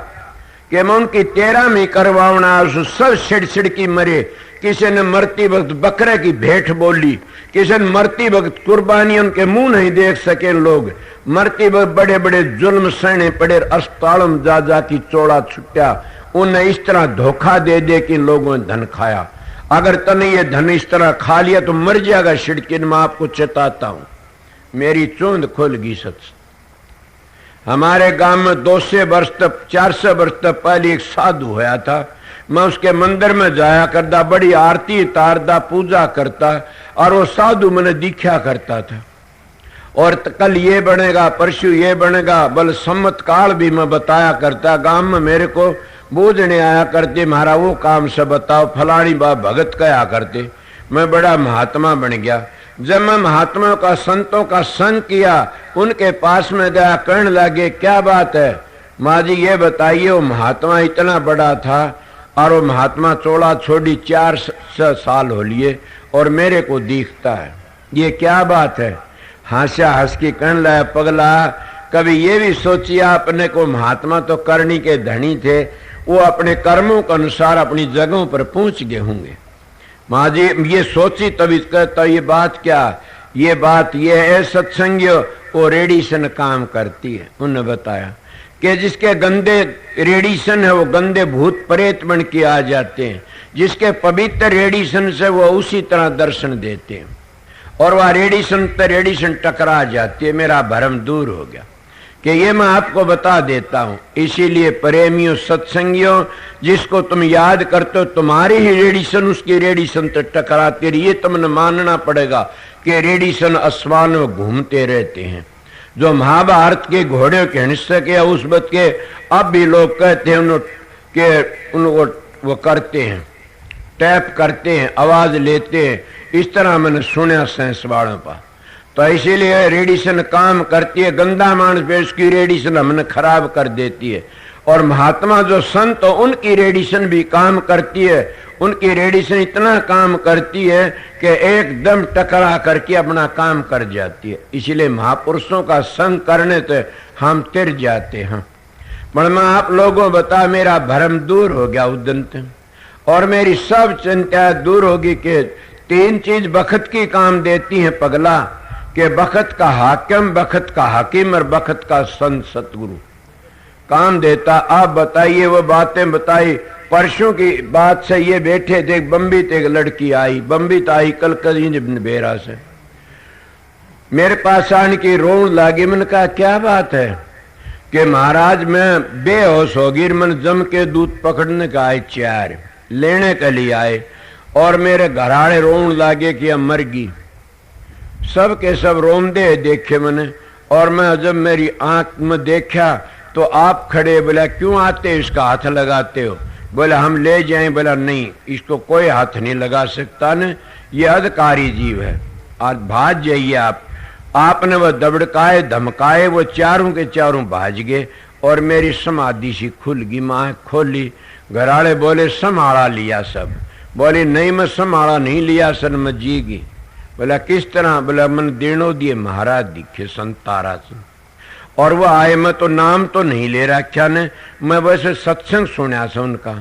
कि मैं उनकी 13वीं करवाना, सब छिड़ की मरे। किसी ने मरती वक्त बकरे की भेंट बोली, किसी ने मरती वक्त कुर्बानी, उनके मुंह नहीं देख सके लोग। मरती वक्त बड़े बड़े जुल्म सहने पड़े, अस्पतालों में जा की चौड़ा छुट्या। उन्हें इस तरह धोखा दे दे कि लोगों ने धन खाया। अगर तने ये धन इस तरह खा लिया तो मर जाएगा छिड़किन। मैं आपको चेताता हूं। मेरी चोंद खुल गई सच। हमारे गांव में 200 वर्ष तक 400 वर्ष तक पहले एक साधु होया था। मैं उसके मंदिर में जाया करता, बड़ी आरती तारदा पूजा करता, और वो साधु मैंने दिखा करता था। और कल ये बनेगा, परसों ये बनेगा, बल सम्मत काल भी मैं बताया करता। गांव में मेरे को बूझने आया करते, महारा वो काम से बताओ, फलानी बात भगत कहा करते। मैं बड़ा महात्मा बन गया। जब मैं महात्माओं का संतों का संग किया, उनके पास में गया, कहने लगे क्या बात है माँ जी ये बताइए, वो महात्मा इतना बड़ा था और वो महात्मा चोला छोड़ी 4 साल हो लिए और मेरे को दिखता है, ये क्या बात है। हंसा हंस के कहने लगा पगला, कभी ये भी सोचिए आपने को महात्मा तो करनी के धनी थे, वो अपने कर्मों के अनुसार अपनी जगहों पर पहुंच गए होंगे। माँ जी ये सोची तभी कहता ये बात क्या, ये बात ये है सत्संगियों वो रेडिएशन काम करती है। उन्होंने बताया कि जिसके गंदे रेडिएशन है वो गंदे भूत प्रेत बन के आ जाते हैं, जिसके पवित्र रेडिएशन से वो उसी तरह दर्शन देते हैं और वह रेडिएशन पे रेडिएशन टकरा जाती है। मेरा भ्रम दूर हो गया कि ये मैं आपको बता देता हूं। इसीलिए प्रेमियों सत्संगियों, जिसको तुम याद करते हो तुम्हारी ही रेडिएशन उसकी रेडिएशन तो टकराती रही, ये तुमने मानना पड़ेगा कि रेडिएशन आसमान में घूमते रहते हैं। जो महाभारत के घोड़े के हिस्से के उस बत के अब भी लोग कहते हैं उनको वो करते हैं, टैप करते हैं, आवाज लेते हैं, इस तरह मैंने सुना सेंस वालों पर। तो इसीलिए रेडिएशन काम करती है, गंदा मानस पे उसकी रेडिएशन हमने खराब कर देती है। और महात्मा जो संत हो उनकी रेडिएशन भी काम करती है, उनकी रेडिएशन इतना काम करती है कि एकदम टकरा करके अपना काम कर जाती है। इसीलिए महापुरुषों का संग करने से हम तिर जाते हैं। पर मैं आप लोगों बता मेरा भ्रम दूर हो गया उदंत, और मेरी सब चिंता दूर होगी कि 3 चीज बखत की काम देती हैं पगला, कि बखत का हाकिम, बखत का हाकिम और बखत का संत सतगुरु काम देता। आप बताइए वो बातें बताई। परसों की बात से ये बैठे थे, बम्बी से एक लड़की आई, बम्बी तो आई कलकत्ता बेरा से, मेरे पास आने की रोन लागी। मैंने कहा क्या बात है कि महाराज मैं बेहोश होगी, मन जम के दूध पकड़ने का आए, 4 लेने के लिए आए और मेरे घराड़े रोन लागे कि अब मर गई। सब के सब रोमदे देखे मैंने, और मैं जब मेरी आंख में देखा तो आप खड़े, बोला क्यों आते इसका हाथ लगाते हो, बोला हम ले जाएं, बोला नहीं इसको कोई हाथ नहीं लगा सकता न, ये अधिकारी जीव है, आज भाज जाइए आप। आपने वो दबड़काए धमकाए, वो चारों के चारों भाज गए और मेरी समाधि सी खुल गई। माँ खोली, घराड़े बोले संभाला लिया सब, बोले नहीं मैं संभाला नहीं लिया सर, मैं जीगी। बोला किस तरह, बोला मन देनो दिए महाराज दिखे संतारा से, और वो आए, मैं तो नाम तो नहीं ले रखा ने, मैं वैसे सत्संग सुना था उनका,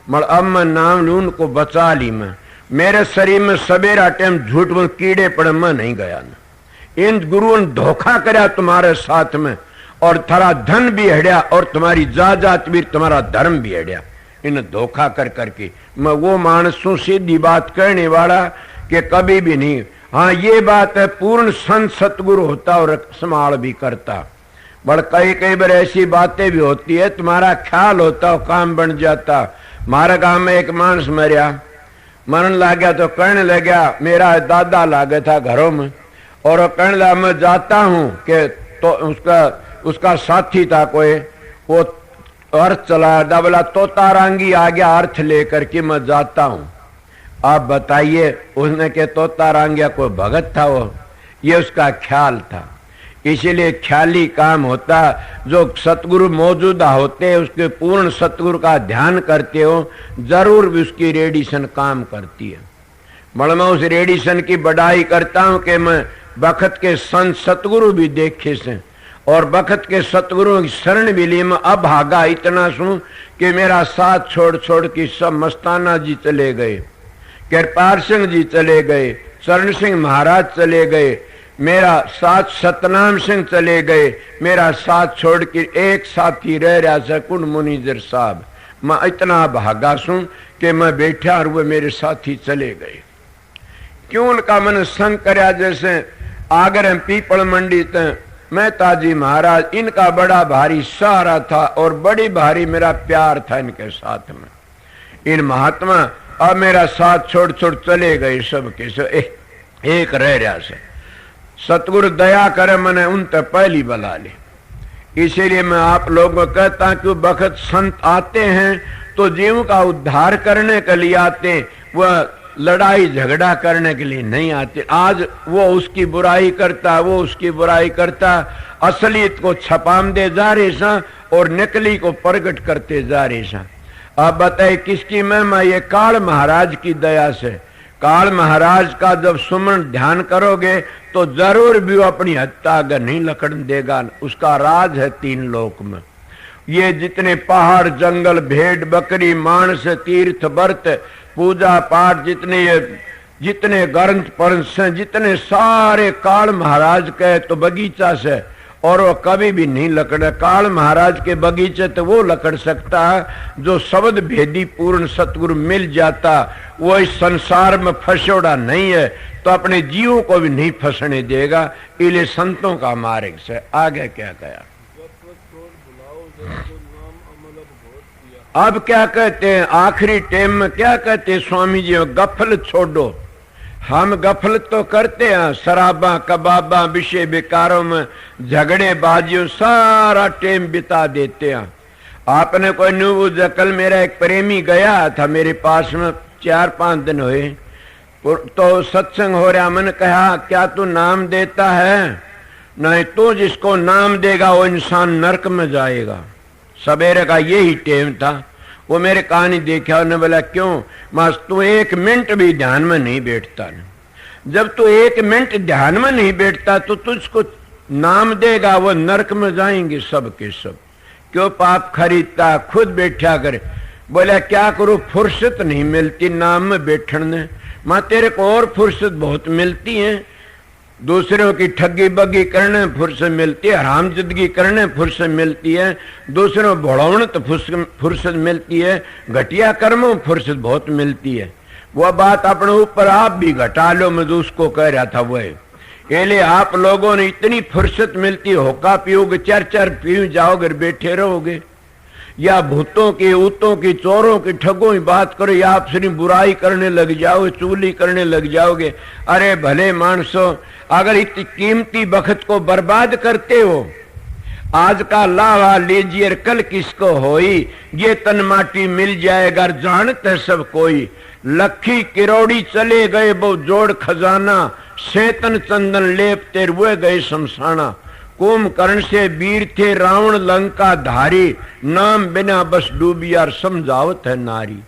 मगर अब मैं नाम लू उनको बचा ली। मैं मेरे शरीर में सवेरा टाइम झूठ में कीड़े पड़े, मैं नहीं गया न। इन गुरुओं ने धोखा कराया तुम्हारे साथ में, और थारा धन भी हड़िया और तुम्हारी जात भी, तुम्हारा धर्म भी हड़िया, इन धोखा कर करके। मैं वो मानसों सीधी बात कहने वाला कि कभी भी नहीं। हाँ ये बात है, पूर्ण संत सतगुरु होता और संभाल भी करता, बड़ कई बार ऐसी बातें भी होती है, तुम्हारा ख्याल होता और काम बन जाता। हमारे गांव में एक मानस मरिया, मरण लग गया तो कहने लगा, मेरा दादा लागे था घरों में, और वो कहने लगा मैं जाता हूँ कि तो उसका साथी था कोई, वो अर्थ चला बोला तोता रांगी आ गया अर्थ लेकर के, मैं जाता हूँ। आप बताइए, उसने के तोता रांगिया कोई भगत था वो, ये उसका ख्याल था। इसीलिए ख्याली काम होता, जो सतगुरु मौजूदा होते उसके पूर्ण सतगुरु का ध्यान करते हो, जरूर भी उसकी रेडिएशन काम करती है। मैं उस रेडिएशन की बढ़ाई करता हूं कि मैं बखत के संत सतगुरु भी देखे से, और बखत के सतगुरुओं की शरण भी ली। मैं अब भागा इतना सुन कि मेरा साथ छोड़ छोड़ के सब मस्ताना जी चले गए, कृपाल सिंह जी चले गए, शरण सिंह महाराज चले गए, मेरा साथ सतनाम सिंह चले गए, मेरा साथ छोड़ के एक साथी रह रहा था कुंड मुनीजर साहब। मैं इतना भागा सुन कि मैं बैठा और वो मेरे साथी चले गए। क्यों उनका मन संग करया, जैसे आगर पीपल मंडी तक मेहता जी महाराज, इनका बड़ा भारी सहारा था और बड़ी भारी मेरा प्यार था इनके साथ में। इन महात्मा अब मेरा साथ छोड़ छोड़ चले गए, सब के सब एक रह रहा से। सतगुरु दया करे मैंने उन तक पहली बला ली। इसीलिए मैं आप लोगों को कहता कि बखत संत आते हैं तो जीव का उद्धार करने के लिए आते हैं। वह लड़ाई झगड़ा करने के लिए नहीं आते। आज वो उसकी बुराई करता, वो उसकी बुराई करता, असलियत को छपामदे जा रहे सा और नकली को प्रकट करते जा रहे सा। अब बताए किसकी महिमा? ये काल महाराज की दया से। काल महाराज का जब सुमन ध्यान करोगे तो जरूर भी वो अपनी हत्या अगर नहीं लकड़न देगा। उसका राज है 3 लोक में। ये जितने पहाड़ जंगल भेड़ बकरी मानस तीर्थ व्रत पूजा पाठ जितने ग्रंथ पंथ हैं, जितने सारे काल महाराज के तो बगीचा से, और वो कभी भी नहीं लकड़े। काल महाराज के बगीचे तो वो लकड़ सकता है जो शब्द भेदी पूर्ण सतगुरु मिल जाता। वो इस संसार में फंसोड़ा नहीं है तो अपने जीवों को भी नहीं फंसने देगा। इले संतों का मार्ग से आगे क्या कहा? अब क्या कहते हैं आखिरी टाइम में? क्या कहते हैं स्वामी जी? गफलत छोड़ो। हम गफलत तो करते हैं, शराबा कबाबा विषय विकारों में झगड़े बाजियों सारा टाइम बिता देते हैं। आपने कोई न्यू कल मेरा एक प्रेमी गया था मेरे पास में, 4-5 दिन हुए तो सत्संग हो रहा। मैंने कहा क्या तू नाम देता है? नहीं, तू जिसको नाम देगा वो इंसान नरक में जाएगा। सवेरे का यही टाइम था। वो मेरे कहानी देखा, उन्होंने बोला क्यों? मास तू 1 मिनट भी ध्यान में नहीं बैठता ना। जब तू 1 मिनट ध्यान में नहीं बैठता तो तुझको नाम देगा, वो नरक में जाएंगे सब के सब। क्यों पाप खरीदता? खुद बैठा करे। बोला क्या करूं, फुर्सत नहीं मिलती नाम में बैठने। मां तेरे को और फुर्सत बहुत मिलती है। दूसरों की ठगी बगी करने फुर्सत मिलती है, हरामजदगी करने फुर्सत मिलती है, दूसरों भड़ौण तो फुर्सत मिलती है, घटिया कर्मों फुर्सत बहुत मिलती है। वह बात अपने ऊपर आप भी घटा लो। मैं जो उसको कह रहा था वह पहले आप लोगों ने इतनी फुर्सत मिलती, होका पियोगे 4-4 पी जाओगे बैठे रहोगे, या भूतों की ऊतों की चोरों की ठगों की बात करो, या आप सिर्फ बुराई करने लग जाओगे, चुगली करने लग जाओगे। अरे भले मानसो, अगर इतनी कीमती वक्त को बर्बाद करते हो, आज का लावा लीजिए कल किसको होई, ये तन माटी मिल जाएगा जानते सब कोई। लखी किरोड़ी चले गए वो जोड़ खजाना, शेतन चंदन लेपते रुए गए शमशाना। कुंभकर्ण से वीर थे रावण लंका धारी, नाम बिना बस डूबियार समझावत है नारी।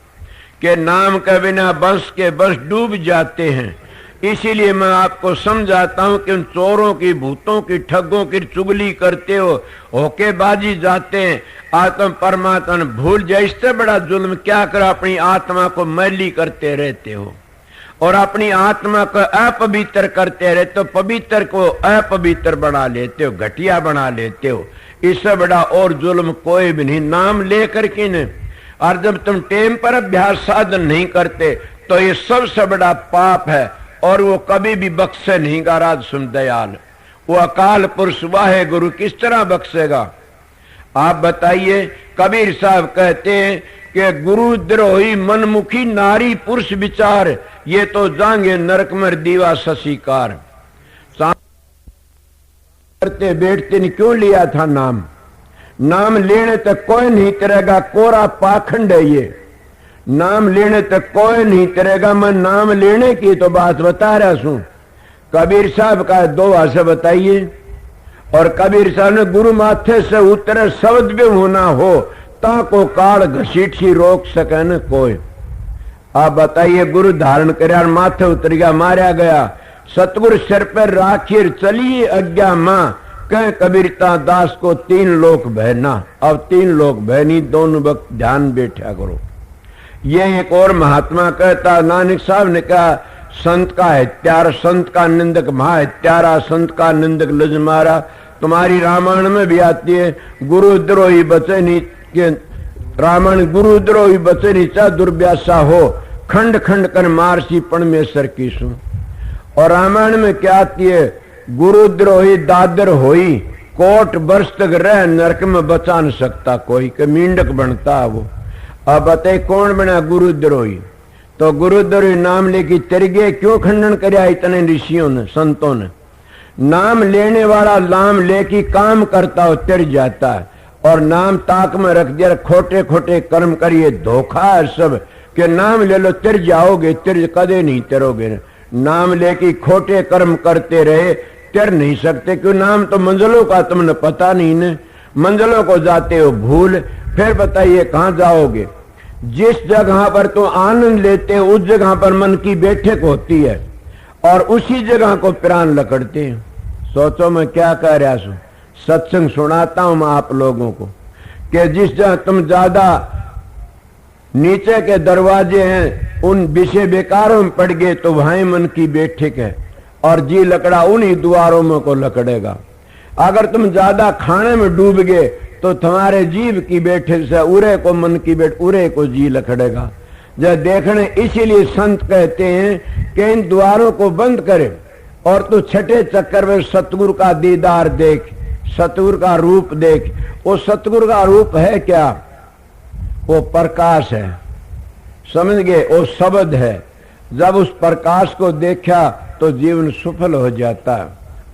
के नाम के बिना बस के बस डूब जाते हैं। इसीलिए मैं आपको समझाता हूं कि उन चोरों की भूतों की ठगों की चुगली करते हो, होकेबाजी जाते हैं, आत्म परमात्मा भूल जाए। इससे बड़ा जुल्म क्या कर अपनी आत्मा को मैली करते रहते हो और अपनी आत्मा को अपवित्र करते रहते हो, पवित्र को अपवित्र बना लेते हो, घटिया बना लेते हो। इससे बड़ा और जुल्म कोई भी नहीं नाम लेकर के न। और जब तुम टेम पर अभ्यास साधन नहीं करते तो ये सबसे बड़ा पाप है और वो कभी भी बख्शे नहीं गा। राज सुन दयाल, वो अकाल पुरुष वाहे गुरु किस तरह बख्शेगा? आप बताइए। कबीर साहब कहते हैं कि गुरु द्रोही मनमुखी नारी पुरुष विचार, ये तो जाएंगे नरक में दीवा शशिकार। करते बैठते ने क्यों लिया था नाम? नाम लेने तक कोई नहीं करेगा, कोरा पाखंड है ये। नाम लेने तक कोई नहीं करेगा। मैं नाम लेने की तो बात बता रहा हूं। कबीर साहब का 2 भाषा बताइए। और कबीर साहब ने गुरु माथे से उतरे शब्द भी होना हो ताको काल घसीट सी रोक सके न कोई। आप बताइए, गुरु धारण कर माथे उतर गया, मारा गया, सतगुरु सिर पर राखिर चलिए आज्ञा मां, कह कबीरता दास को 3 लोक भयना। अब 3 लोक भयनी, दोनों वक्त ध्यान बैठा करो। ये एक और महात्मा कहता, नानक साहब ने कहा संत का हत्यारा, संत का निंदक महाहत्यारा, संत का निंदक लजमारा। तुम्हारी रामायण में भी आती है, गुरुद्रोही बचे नहीं के रावण गुरुद्रोही बचे नहीं चा दुर्व्यासा हो, खंड खंड कर मारसी परमेश्वर की सु। और रामायण में क्या आती है? गुरुद्रोही दादर होई, कोट वर्ष तक रह नरक में बचा न सकता कोई, के मींडक बनता वो। अब बताए कौन बना गुरुद्रोही? तो गुरुद्रोही नाम लेके तिरगे क्यों खंडन करया इतने ऋषियों ने संतों ने? नाम लेने वाला नाम लेके काम करता हो तिर जाता है, और नाम ताक में रख दिया खोटे खोटे कर्म करिए। धोखा है सब कि नाम ले लो तिर जाओगे, तिर कदे नहीं तिरोगे। नाम लेके खोटे कर्म करते रहे तिर नहीं सकते, क्यों? नाम तो मंजिलों का तुमने पता नहीं न, मंजिलों को जाते हो भूल, फिर बताइए कहां जाओगे? जिस जगह पर तुम आनंद लेते हो उस जगह पर मन की बैठक होती है और उसी जगह को प्राण लकड़ते हैं। सोचो मैं क्या कह रहा हूं, सत्संग सुनाता हूं मैं आप लोगों को कि जिस जगह तुम ज्यादा नीचे के दरवाजे हैं उन विषय बेकारों में पड़ गए तो वहां मन की बैठक है और जी लकड़ा उन्हीं द्वारों में को लकड़ेगा। अगर तुम ज्यादा खाने में डूब गए तो तुम्हारे जीव की बैठक से उरे को मन की बैठ उरे को जी लकड़ेगा। जब देखने इसीलिए संत कहते हैं कि इन द्वारों को बंद करे और तू छठे चक्कर में सतगुरु का दीदार देख, सतगुरु का रूप देख। वो सतगुरु का रूप है क्या? वो प्रकाश है, समझ गए? वो शब्द है। जब उस प्रकाश को देखा तो जीवन सफल हो जाता है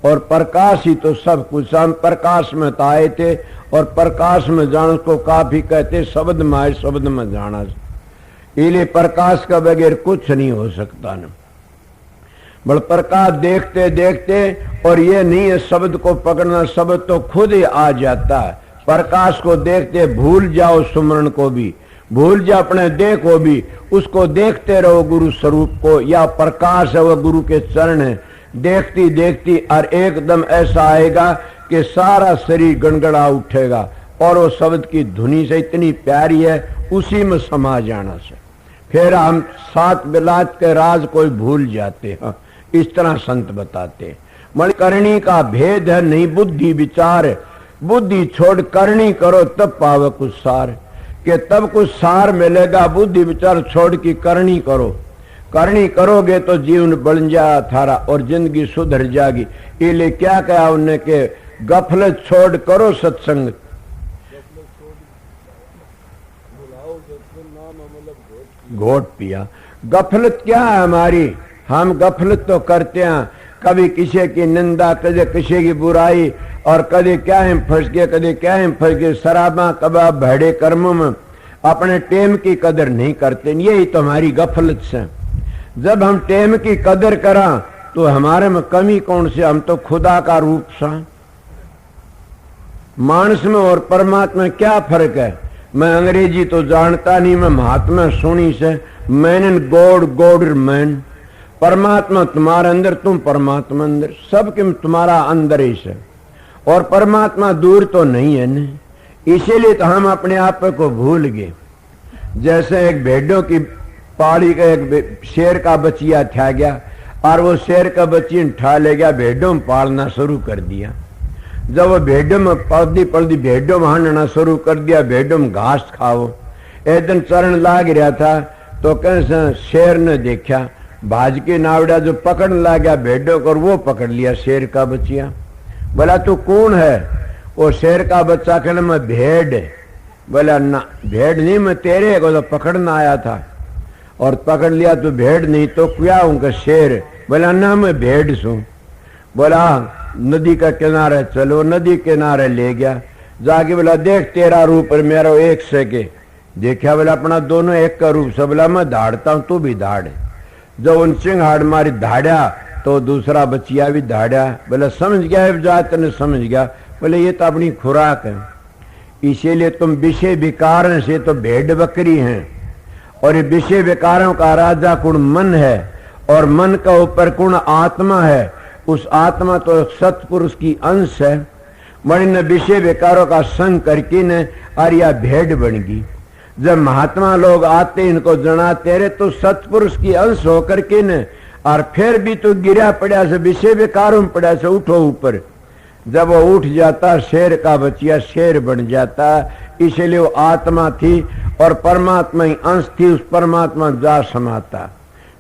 और प्रकाश ही तो सब कुछ। हम प्रकाश में तो आए थे और प्रकाश में जान को काफी कहते, शब्द में आए शब्द में जाना। इसलिए प्रकाश का बगैर कुछ नहीं हो सकता न। बल प्रकाश देखते देखते, और ये नहीं है शब्द को पकड़ना, शब्द तो खुद ही आ जाता है। प्रकाश को देखते भूल जाओ सुमरण को भी, भूल जाओ अपने देह को भी, उसको देखते रहो गुरु स्वरूप को। या प्रकाश है वह गुरु के चरण है, देखती देखती और एकदम ऐसा आएगा कि सारा शरीर गड़गड़ा उठेगा और वो शब्द की धुनी से इतनी प्यारी है उसी में समा जाना से फिर हम सात बिलात के राज कोई भूल जाते हैं। इस तरह संत बताते। मणिकर्णी का भेद है नहीं बुद्धि विचार, बुद्धि छोड़ करनी करो तब पावे कुछ सार, कि तब कुछ सार मिलेगा। बुद्धि विचार छोड़ की करनी करो, करनी करोगे तो जीवन बन जा थारा और जिंदगी सुधर जाएगी। इसलिए क्या कहा उन्हें कि गफलत छोड़ करो सत्संग। घोट पिया। गफलत क्या है हमारी? हम गफलत तो करते हैं, कभी किसी की निंदा, कभी किसी की बुराई, और कभी क्या हम फंस गए, कभी क्या हम फंस गए शराबा कबाब भड़े कर्मों में। अपने टेम की कदर नहीं करते, यही तो हमारी गफलत से। जब हम टेम की कदर करा तो हमारे में कमी कौन सी? हम तो खुदा का रूप सा। मानस में और परमात्मा में क्या फर्क है? मैं अंग्रेजी तो जानता नहीं, मैं महात्मा सुनी से man and God, God man. परमात्मा तुम्हारे अंदर, तुम परमात्मा अंदर, सब के तुम्हारा अंदर ही से, और परमात्मा दूर तो नहीं है न। इसीलिए तो हम अपने आप को भूल गए। जैसे एक भेड़ों की पाड़ी का एक शेर का बच्चिया था गया और वो शेर का बच्ची उठा ले गया, भेड़ों में पालना शुरू कर दिया। जब वो भेड़ों में पलदी भेड़ों में हांडना शुरू कर दिया, भेड़ों में घास खाओ। एक दिन चरण लाग रहा था तो कैसे शेर ने देखा, भाज के नावड़ा जो पकड़ ला गया भेड़ों को, और वो पकड़ लिया शेर का बच्चिया। बोला तू कौन है? वो शेर का बच्चा कहना मैं भेड़। बोला ना भेड़ नहीं, मैं तेरे को तो पकड़ना आया था और पकड़ लिया तो भेड़ नहीं तो क्या उनका शेर। बोला ना मैं भेड़ सू। बोला नदी का किनारे चलो, नदी किनारे ले गया, जाके बोला देख तेरा रूप और मेरा एक से के। देखा बोला अपना दोनों एक का रूप से। बोला मैं धाड़ता हूं तू भी धाड़। जब उन चिंगाड़ मारी धाड़ा तो दूसरा बच्चिया भी धाड़ा। बोला समझ गया जात ने, समझ गया। बोले ये तो अपनी खुराक है, इसीलिए तुम विषय विकार से तो भेड़ बकरी हैं, और ये विषय विकारों का राजा कुण मन है और मन का ऊपर कुण आत्मा है। उस आत्मा तो सतपुरुष की अंश है। मणि ने विषय विकारों का संग करके न आर्या भेड़ बन गई। जब महात्मा लोग आते इनको जनाते रहे तो सतपुरुष की अंश होकर के न, और फिर भी तो गिरा पड़ा से विषय विकारों में पड़ा से उठो ऊपर। जब वो उठ जाता शेर का बच्चिया शेर बन जाता। इसलिए वो आत्मा थी और परमात्मा ही अंश थी, उस परमात्मा जा समाता।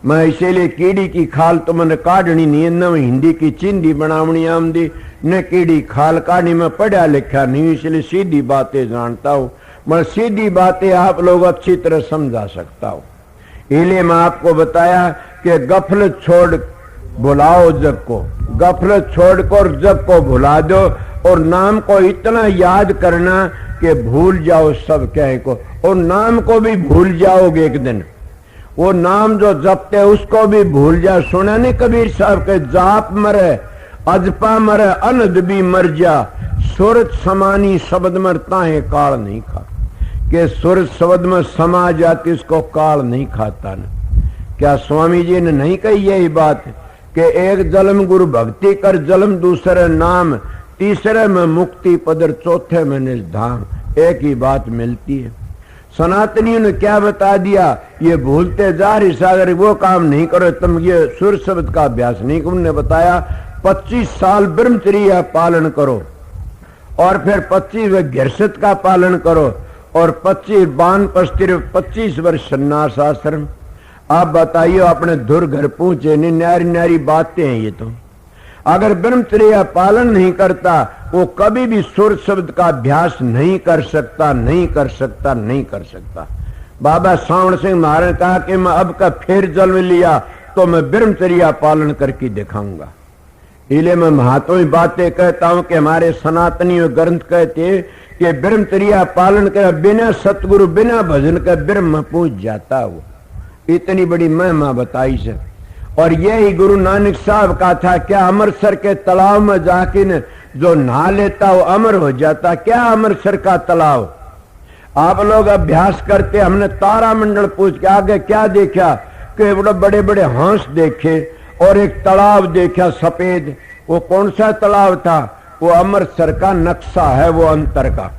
मैं इसीलिए कीड़ी की खाल तो मैंने काढ़नी नहीं, न हिंदी की चिंदी बनावनी आमदी, न कीड़ी खाल काढ़नी। मैं पढ़ा लिखा नहीं, इसलिए सीधी बातें जानता हूँ। मैं सीधी बातें आप लोग अच्छी तरह समझा सकता हूँ। इसलिए मैं आपको बताया कि गफलत छोड़ भुलाओ जग को, गफलत छोड़कर जग को भुला दो, और नाम को इतना याद करना कि भूल जाओ सब कहे को, और नाम को भी भूल जाओगे एक दिन। वो नाम जो जपते उसको भी भूल जा। सुना नहीं कबीर साहब के, जाप मरे अजपा मरे अनद भी मर जा, सुरत समानी शब्द मरता है काल नहीं खा। के सुरत शब्द में समा जाती उसको काल नहीं खाता न। क्या स्वामी जी ने नहीं कही यही बात कि एक जन्म गुरु भक्ति कर, जन्म दूसरे नाम, तीसरे में मुक्ति पदर, चौथे में निज धाम। एक ही बात मिलती है। सनातनियों ने क्या बता दिया, ये भूलते जा रही सागर, वो काम नहीं करो तुम, ये सुर शब्द का अभ्यास नहीं। उन्होंने बताया 25 साल ब्रह्मचर्या पालन करो और फिर 25 गिरसत का पालन करो और 25 बानप्रस्थ 25 वर्ष संन्यास आश्रम। आप बताइए अपने धुर घर पहुंचे नहीं, न्यारी न्यारी बातें हैं ये तो। अगर ब्रह्मचर्या पालन नहीं करता वो कभी भी सुर शब्द का अभ्यास नहीं कर सकता, नहीं कर सकता, नहीं कर सकता। बाबा सावण सिंह महाराज ने कहा कि मैं अब का फिर जन्म लिया तो मैं ब्रह्मचर्या पालन करके दिखाऊंगा। इले मैं महत्वपूर्ण बातें कहता हूं कि हमारे सनातनी ग्रंथ कहते हैं कि ब्रह्मचर्या पालन कर बिना सतगुरु बिना भजन के ब्रह्म पहुंच जाता। वो इतनी बड़ी महिमा बताई से। और यही गुरु नानक साहब का था, क्या अमृतसर के तालाब में जाके न जो नहा लेता वो अमर हो जाता। क्या अमृतसर का तालाब आप लोग अभ्यास करते, हमने तारामंडल पूछ के आगे क्या देखा कि बड़े बड़े हंस देखे और एक तालाब देखा सफेद। वो कौन सा तालाब था? वो अमृतसर का नक्शा है, वो अंतर का।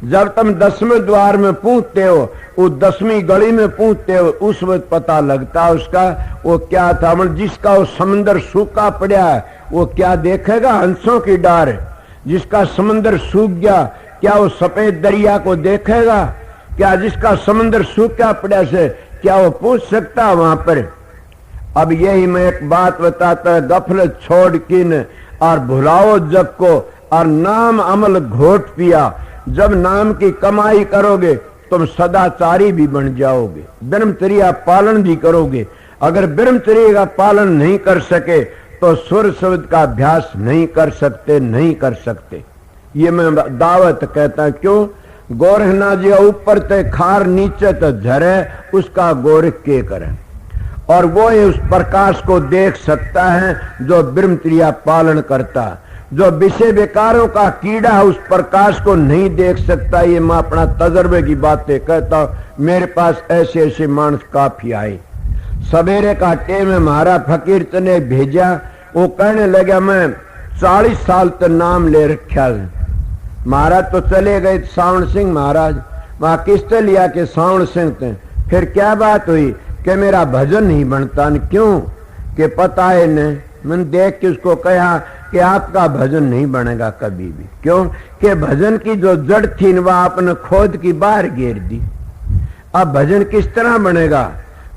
जब तुम 10वें द्वार में पहुंचते हो, वो 10वीं गली में पहुंचते हो, उस वक्त पता लगता उसका वो क्या था। जिसका वो समंदर सूखा पड़ा है वो क्या देखेगा? हंसों की डार। जिसका समंदर सूख गया क्या वो सफेद दरिया को देखेगा? क्या जिसका समंदर सूखा पड़ा से क्या वो पूछ सकता वहां पर? अब यही मैं एक बात बताता, गफलत छोड़ किन और भुलाओ जग को और नाम अमल घोट पिया। जब नाम की कमाई करोगे तुम सदाचारी भी बन जाओगे, ब्रह्मचर्या पालन भी करोगे। अगर ब्रह्मचर्या का पालन नहीं कर सके तो सुर शब्द का अभ्यास नहीं कर सकते, नहीं कर सकते। ये मैं दावत कहता। क्यों? गोरखनाथ जी ऊपर ते खार नीचे तो झरे, उसका गोरख के करे। और वो उस प्रकाश को देख सकता है जो ब्रह्मचर्या पालन करता। जो विषय विकारों का कीड़ा उस प्रकाश को नहीं देख सकता। ये मैं अपना तजर्बे की बातें कहता हूं। मेरे पास ऐसे ऐसे मानस काफी आए। सवेरे का टेम में हमारा फकीर ने भेजा, वो कहने लगा मैं 40 साल तक नाम ले रखा है। महाराज तो चले गए सावण सिंह महाराज, वहां किससे लिया के सावण सिंह थे। फिर क्या बात हुई कि मेरा भजन नहीं बनता। क्यों? कि पता है न, मैंने देख के उसको कहा कि आपका भजन नहीं बनेगा कभी भी। क्यों? कि भजन की जो जड़ थी वह आपने खोद की बाहर घेर दी। अब भजन किस तरह बनेगा?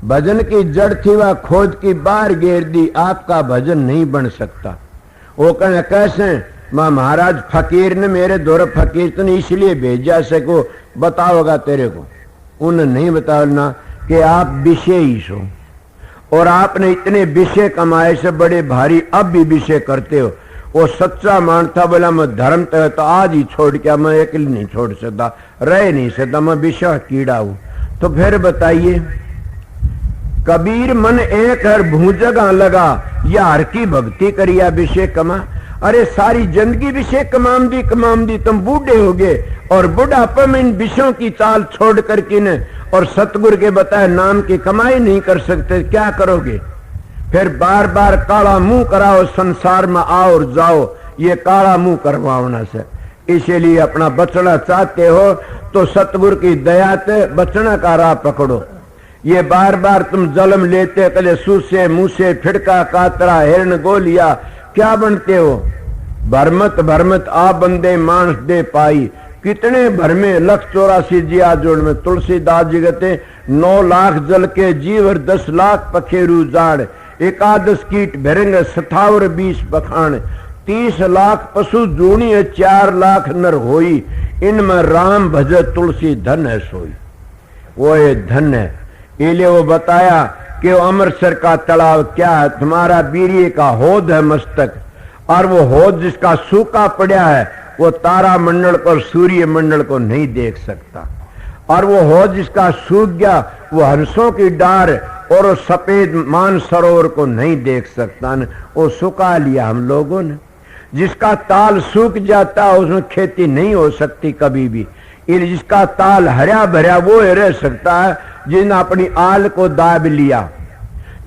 भजन की जड़ थी वह खोद की बाहर घेर दी, आपका भजन नहीं बन सकता। वो कहने कैसे? मां महाराज फकीर ने मेरे दौर फकीर तो नहीं इसलिए भेजा से को बताओगा तेरे को। उन्हें नहीं बताना कि आप विषय ही सो और आपने इतने विषय कमाए से बड़े भारी, अब भी विषय करते हो। वो सच्चा मानता बोला मैं धर्म तो आज ही छोड़ के, मैं अकेले नहीं छोड़ सकता, रह नहीं सकता, मैं विषय कीड़ा हूं। तो फिर बताइए, कबीर मन एक हर भूजगा लगा, या हर की भक्ति करिया विषय कमा। अरे सारी जिंदगी विषय कमाम दी तुम बूढ़े हो गए और बुढ़ापे में इन विषयों की चाल छोड़ करके न और सतगुरु के बताए नाम की कमाई नहीं कर सकते, क्या करोगे? फिर बार बार काला मुंह कराओ, संसार में आओ और जाओ, ये काला मुंह करवाना से। इसीलिए अपना बचना चाहते हो तो सतगुरु की दया से बचना का राह पकड़ो। ये बार बार तुम जन्म लेते कले सूसे मूसे फिड़का कातरा हिरण गोलिया, क्या बनते हो? भरमत आ बंदे मानस दे पाई। कितने भरमे 184 जिया जोड़ में तुलसीदास जी कहते 9 लाख जल के जीवर 10 लाख पखेरु जाड़, 11 कीट भरेंग 57 20 बखान, 30 लाख पशु जूनी 4 लाख नर होई, इनमें राम भज तुलसी धन है सोई। वो ये धन है। इले वो बताया कि अमृतसर का तालाब क्या है? तुम्हारा बीरिये का होद है मस्तक, और वो होद जिसका सूखा पड़ा है वो तारा मंडल को सूर्य मंडल को नहीं देख सकता। और वो हो जिसका सूख गया वो हंसों की डार और वो सफेद मान सरोवर को नहीं देख सकता न, वो सुखा लिया हम लोगों ने। जिसका ताल सूख जाता है उसमें खेती नहीं हो सकती कभी भी। जिसका ताल हरा भरा वो रह सकता है जिन्हें अपनी आल को दाब लिया।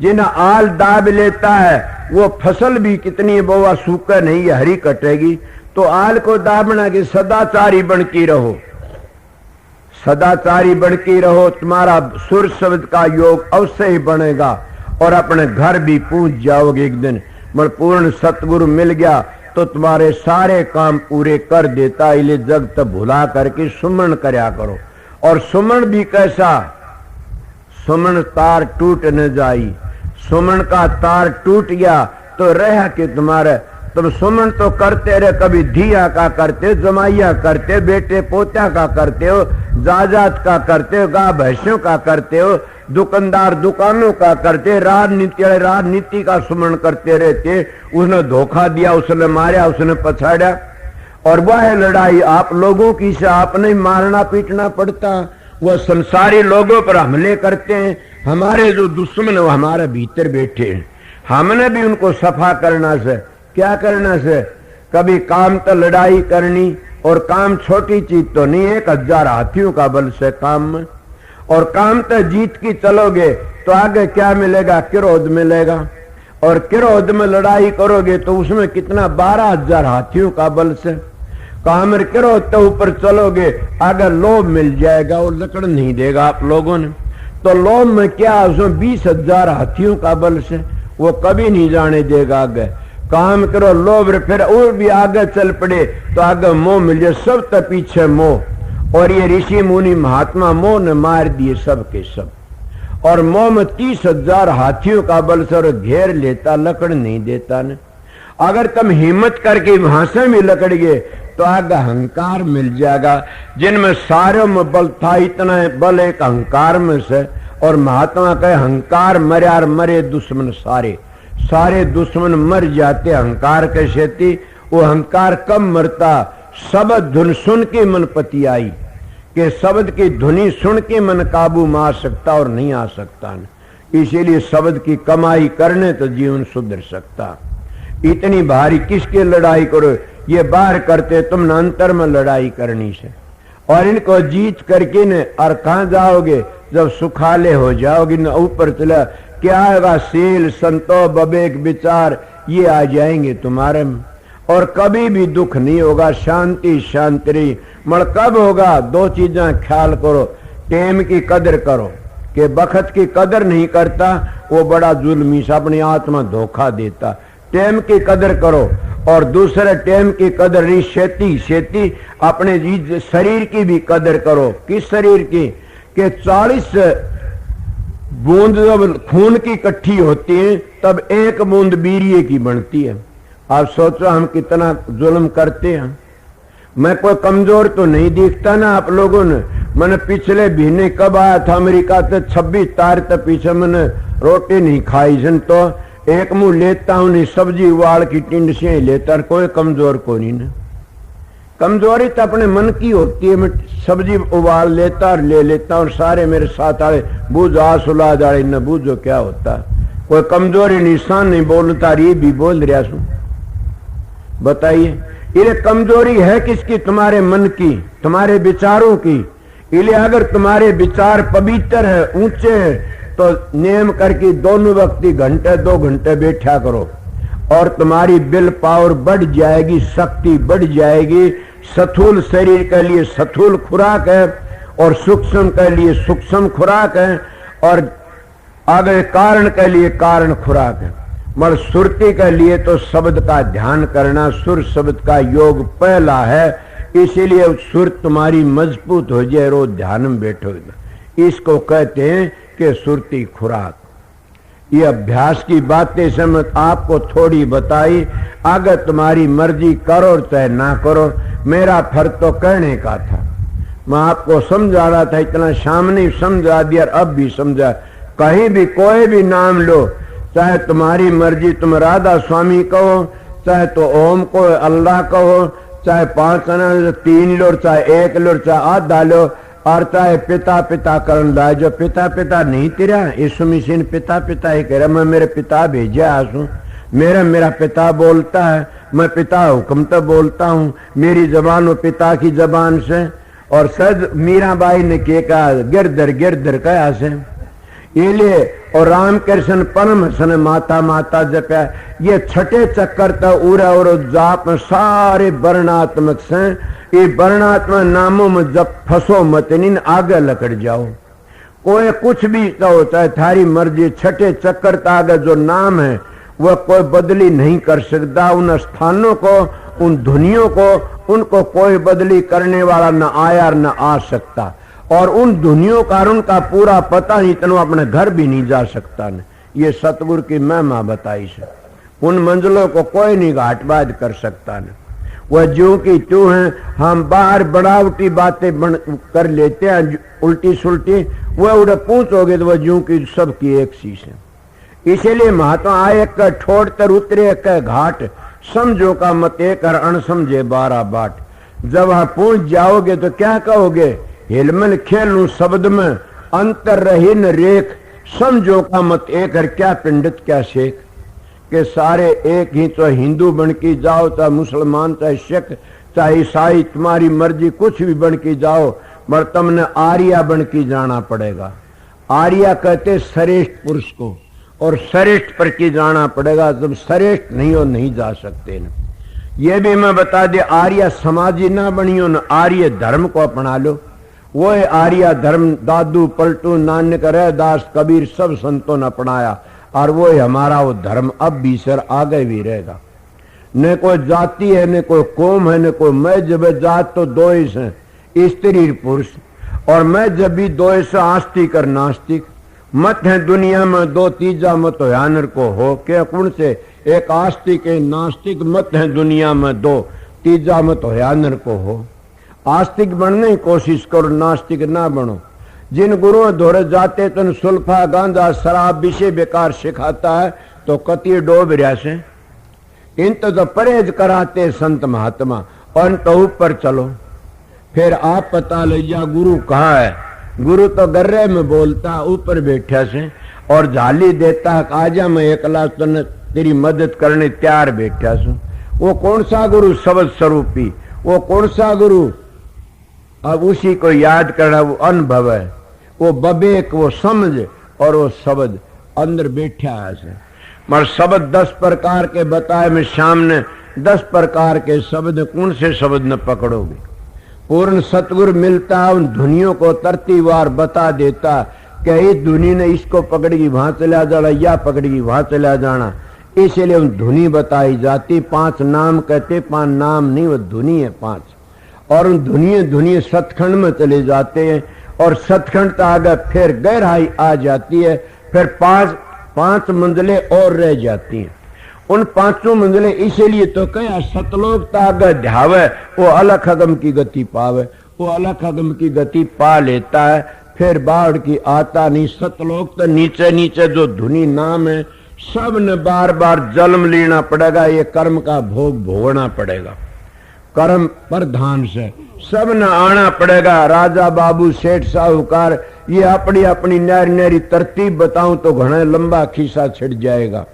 जिन्हें आल दाब लेता है वो फसल भी कितनी बोवा सूखा नहीं है, हरी कटेगी। तो आल को दाबना कि सदाचारी बन की रहो, सदाचारी बन की रहो, तुम्हारा सुर शब्द का योग अवश्य ही बनेगा और अपने घर भी पहुंच जाओगे एक दिन। मगर पूर्ण सतगुरु मिल गया तो तुम्हारे सारे काम पूरे कर देता। इले जगत भुला करके सुमन करया करो। और सुमन भी कैसा, सुमन तार टूट न जाई। सुमन का तार टूट गया तो रह के तुम्हारे, तुम सुमन तो करते रहे, कभी धिया का करते हो, जमाइया करते हो, बेटे पोत्या का करते हो, जायदाद का करते हो, गाय भैंसों का करते हो, दुकानदार दुकानों का करते, राजनीति का सुमन करते रहते। उसने धोखा दिया, उसने मारा, उसने पछाड़ा। और वह लड़ाई आप लोगों की से आपने मारना पीटना पड़ता। वह संसारी लोगों पर हमले करते हैं। हमारे जो दुश्मन वो हमारे भीतर बैठे हैं, हमने भी उनको सफा करना से, क्या करना से, कभी काम तो लड़ाई करनी। और काम छोटी चीज तो नहीं है, 1000 हाथियों का बल से काम में। और काम तो जीत की चलोगे तो आगे क्या मिलेगा, क्रोध मिलेगा। और क्रोध में लड़ाई करोगे तो उसमें कितना, 12000 हाथियों का बल से काम। क्रोध तो ऊपर चलोगे आगे लोभ मिल जाएगा और लकड़ नहीं देगा आप लोगों ने। तो लोभ में क्या, उसमें 20,000 हाथियों का बल से, वो कभी नहीं जाने देगा आगे। काम करो लोभ, फिर और भी आगे चल पड़े तो आगे मोह मिल जाए, सब तो पीछे मोह। और ये ऋषि मुनि महात्मा मोह ने मार दिए सब के सब। और मोह में 30,000 हाथियों का बल से घेर लेता, लकड़ नहीं देता न। अगर तुम हिम्मत करके वहां से भी लकड़ गए तो आगे अहंकार मिल जाएगा। जिनमें सारों में बल था, इतना बल एक अहंकार में से। और महात्मा कहे अहंकार मरे और मरे दुश्मन सारे, सारे दुश्मन मर जाते अहंकार के शेती। वो अहंकार कब मरता, शब्द धुन सुन के मन पति आई, कि शब्द की धुनी सुन के मन काबू में आ सकता और नहीं आ सकता न। इसीलिए शब्द की कमाई करने तो जीवन सुधर सकता। इतनी भारी किसके लड़ाई करो, ये बाहर करते, तुम न अंतर में लड़ाई करनी से। और इनको जीत करके न और कहां जाओगे, जब सुखाले हो जाओगे न ऊपर चला, क्या आएगा, सील संतो बबेक विचार ये आ जाएंगे तुम्हारे में। और कभी भी दुख नहीं होगा, शांति शांति। मगर कब होगा, 2 चीजें ख्याल करो। टेम की कदर करो, कि बखत की कदर नहीं करता वो बड़ा जुल्मी से अपनी आत्मा धोखा देता। टेम की कदर करो। और दूसरे टेम की कदर नहीं, शेती शेती अपने शरीर की भी कदर करो। किस शरीर की, कि 40 बूंद जब खून की इकट्ठी होती है तब 1 बूंद वीर्य की बनती है। आप सोचो हम कितना जुल्म करते हैं। मैं कोई कमजोर तो नहीं दिखता ना आप लोगों ने। मैंने पिछले महीने कब आया था अमेरिका से, 26 तारीख तक पीछे मैंने रोटी नहीं खाई सन, तो एक मुंह लेता हूं, नहीं सब्जी उबाल की टिंड से ही लेता। कोई कमजोर को नहीं ना, कमजोरी तो अपने मन की होती है। मैं सब्जी उबाल लेता और ले लेता और सारे मेरे साथ आए बूझ आसुला जाए न बूझो क्या होता। कोई कमजोरी निशान नहीं बोलता, ये भी बोल रहा सू। बताइए ये कमजोरी है किसकी, तुम्हारे मन की, तुम्हारे विचारों की। इसलिए अगर तुम्हारे विचार पवित्र है, ऊंचे हैं, तो नियम करके दोनों व्यक्ति घंटे 2 घंटे बैठा करो और तुम्हारी विल पावर बढ़ जाएगी, शक्ति बढ़ जाएगी। स्थूल शरीर के लिए स्थूल खुराक है और सूक्ष्म के लिए सूक्ष्म खुराक है और आगे कारण के लिए कारण खुराक है। मगर सुरती के लिए तो शब्द का ध्यान करना, सुर शब्द का योग पहला है। इसीलिए सुर तुम्हारी मजबूत हो जाए, रोज ध्यान में बैठोगे। इसको कहते हैं कि सुरती खुराक। ये अभ्यास की बातें समझ आपको थोड़ी बताई, आगे तुम्हारी मर्जी करो चाहे ना करो। मेरा फर्ज तो कहने का था, मैं आपको समझा रहा था, इतना सामने समझा दिया, अब भी समझा। कहीं भी कोई भी नाम लो, चाहे तुम्हारी मर्जी, तुम राधा स्वामी कहो, चाहे तो ओम को अल्लाह कहो, चाहे 5 आना 3 लो, चाहे 1 लो, चाहे आधा लो। और चाहे पिता पिता करन लाए, जो पिता पिता नहीं तेरा यीशु मसीह ने पिता पिता ही कह रहा, मैं मेरे पिता भेजा आसू, मेरा पिता बोलता है, मैं पिता हुक्म तो बोलता हूँ, मेरी जबान वो पिता की जबान से। और सद मीराबाई ने के कहा गिरधर गिरधर कहा से ये लिए, और रामकृष्ण परमहंस ने माता माता जपया। ये छठे चक्कर तक उरा और जाप सारे वर्णात्मक से, ये वर्णात्मक नामों में जब फंसो मत, इन आगे लकड़ जाओ, कोई कुछ भी तो होता है थारी मर्जी। छठे चक्कर तक आगे जो नाम है वह कोई बदली नहीं कर सकता। उन स्थानों को, उन धुनियों को, उनको कोई बदली करने वाला न आया और न आ सकता। और उन धुनियों का उनका पूरा पता नहीं, तो अपने घर भी नहीं जा सकता न। ये सतगुरु की महिमा बताई से, उन मंजिलों को कोई नहीं घाटबाज कर सकता न। वह ज्यों की त्यों है, हम बाहर बनावटी बातें कर लेते हैं उल्टी सुल्टी, वह उड़े पूछोगे तो वह ज्यों की सबकी एक सी है। इसीलिए महात्मा आए का ठोड़ तर उतरे का घाट, समझो का मत एक और अणसमझे 12 बाट। जब वहां पहुंच जाओगे तो क्या कहोगे, हिलमिल खेलू शब्द में अंतर रही न रेख, समझो का मत एक और क्या पिंडित क्या शेख। के सारे एक ही, तो हिंदू बन के जाओ, चाहे मुसलमान, चाहे सिख, चाहे ईसाई, तुम्हारी मर्जी कुछ भी बन के जाओ, मगर तुमने आर्या बन के जाना पड़ेगा। आर्या कहते श्रेष्ठ पुरुष को, और श्रेष्ठ पर की जाना पड़ेगा। जब श्रेष्ठ नहीं हो नहीं जा सकते न। ये भी मैं बता दे, आर्य समाजी ना बनियो न, आर्य धर्म को अपना लो। वो है आर्य धर्म, दादू पलटू नानक रैदास कबीर सब संतों ने अपनाया, और वो है हमारा वो धर्म अब भी सर आगे भी रहेगा। न कोई जाति है, न कोई कौम है, न कोई मजहब। जात तो दो ही है, स्त्री पुरुष, और मजहब भी दो ही, आस्तिक और नास्तिक। मत है दुनिया में दो, तीजा मत यानर को हो के कौन से, एक आस्तिक एक नास्तिक। मत है दुनिया में दो, तीजा मत यानर को हो। आस्तिक बनने की कोशिश करो, नास्तिक ना बनो। जिन गुरुओं धोरे जाते तो सुल्फा गांजा शराब विषय बेकार सिखाता है, तो कति डोब रहा से। इन तो परहेज कराते संत महात्मा, और तो ऊपर चलो। फिर आप पता लीजिए गुरु कहाँ है। गुरु तो गर्रे में बोलता, ऊपर बैठा से, और झाली देता, आजा मैं एकला तो तेरी मदद करने तैयार बैठा सू। वो कौन सा गुरु, शब्द स्वरूपी। वो कौन सा गुरु, अब उसी को याद करना, वो अनुभव है, वो बबेक, वो समझ, और वो शब्द अंदर बैठा है। मगर शब्द 10 प्रकार के बताए, मैं सामने 10 प्रकार के शब्द, कौन से शब्द न पकड़ोगे। पूर्ण सतगुरु मिलता, उन धुनियों को तरतीवार बता देता कि इस धुनी ने इसको पकड़ेगी वहां चला जाना, या पकड़ेगी वहां चला जाना। इसलिए उन धुनी बताई जाती। 5 नाम कहते, 5 नाम नहीं, वो धुनी है 5। और उन धुनी सतखंड में चले जाते हैं, और सतखंड तक आगे फिर गहराई आ जाती है। फिर 5 मंजिलें और रह जाती हैं। उन 5 मंजिलें इसीलिए तो कहा सतलोक तक ध्यावे, वो अलग अगम की गति पावे। वो अलग अगम की गति पा लेता है, फिर बाढ़ की आता नहीं। सतलोक तो नीचे नीचे जो धुनी नाम है, सब ने बार बार जन्म लेना पड़ेगा, ये कर्म का भोग भोगना पड़ेगा। कर्म प्रधान से सब न आना पड़ेगा। राजा बाबू सेठ साहूकार, ये अपनी अपनी न्यारी न्यारी तरतीब बताऊं तो घना लंबा खिस्सा छिड़ जाएगा।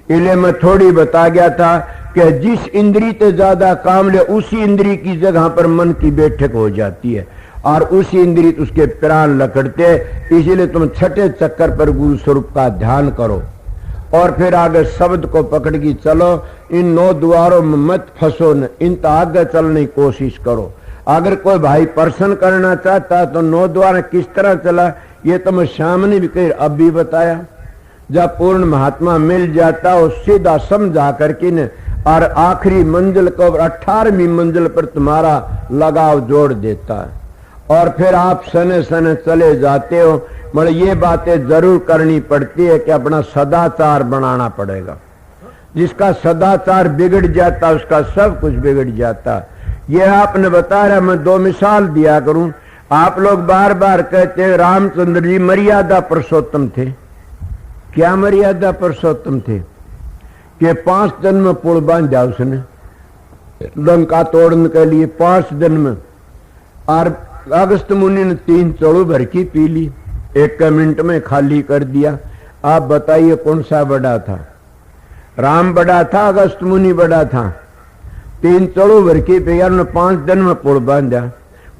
इसलिए मैं थोड़ी बता गया था कि जिस इंद्री से ज्यादा काम ले, उसी इंद्री की जगह पर मन की बैठक हो जाती है, और उसी इंद्री उसके प्राण लकड़ते। इसीलिए तुम छठे चक्कर पर गुरु स्वरूप का ध्यान करो, और फिर आगे शब्द को पकड़ के चलो। इन 9 द्वारों में मत फंसो न, इन तो आगे चलने की कोशिश करो। अगर कोई भाई प्रसन्न करना चाहता तो 9 द्वार किस तरह चला, ये तो मैं सामने भी कहीं अब भी बताया। जब पूर्ण महात्मा मिल जाता, वो सीधा समझा करके न, और आखिरी मंजिल को 18वीं मंजिल पर तुम्हारा लगाव जोड़ देता है, और फिर आप सने सने चले जाते हो। मगर ये बातें जरूर करनी पड़ती है कि अपना सदाचार बनाना पड़ेगा। जिसका सदाचार बिगड़ जाता, उसका सब कुछ बिगड़ जाता। ये आपने बता रहा, मैं 2 मिसाल दिया करूं। आप लोग बार बार कहते रामचंद्र जी मर्यादा पुरुषोत्तम थे। क्या मर्यादा पुरुषोत्तम थे? कि 5 दिन में पुल बांधा उसने लंका तोड़ने के लिए, 5 दिन में। और अगस्त मुनि ने 3 चौड़ू भर की पी ली, 1 मिनट में खाली कर दिया। आप बताइए कौन सा बड़ा था? राम बड़ा था, अगस्त मुनि बड़ा था? 3 चौड़ू भर की पी गया, उन्होंने 5 दिन में पुल बांधा।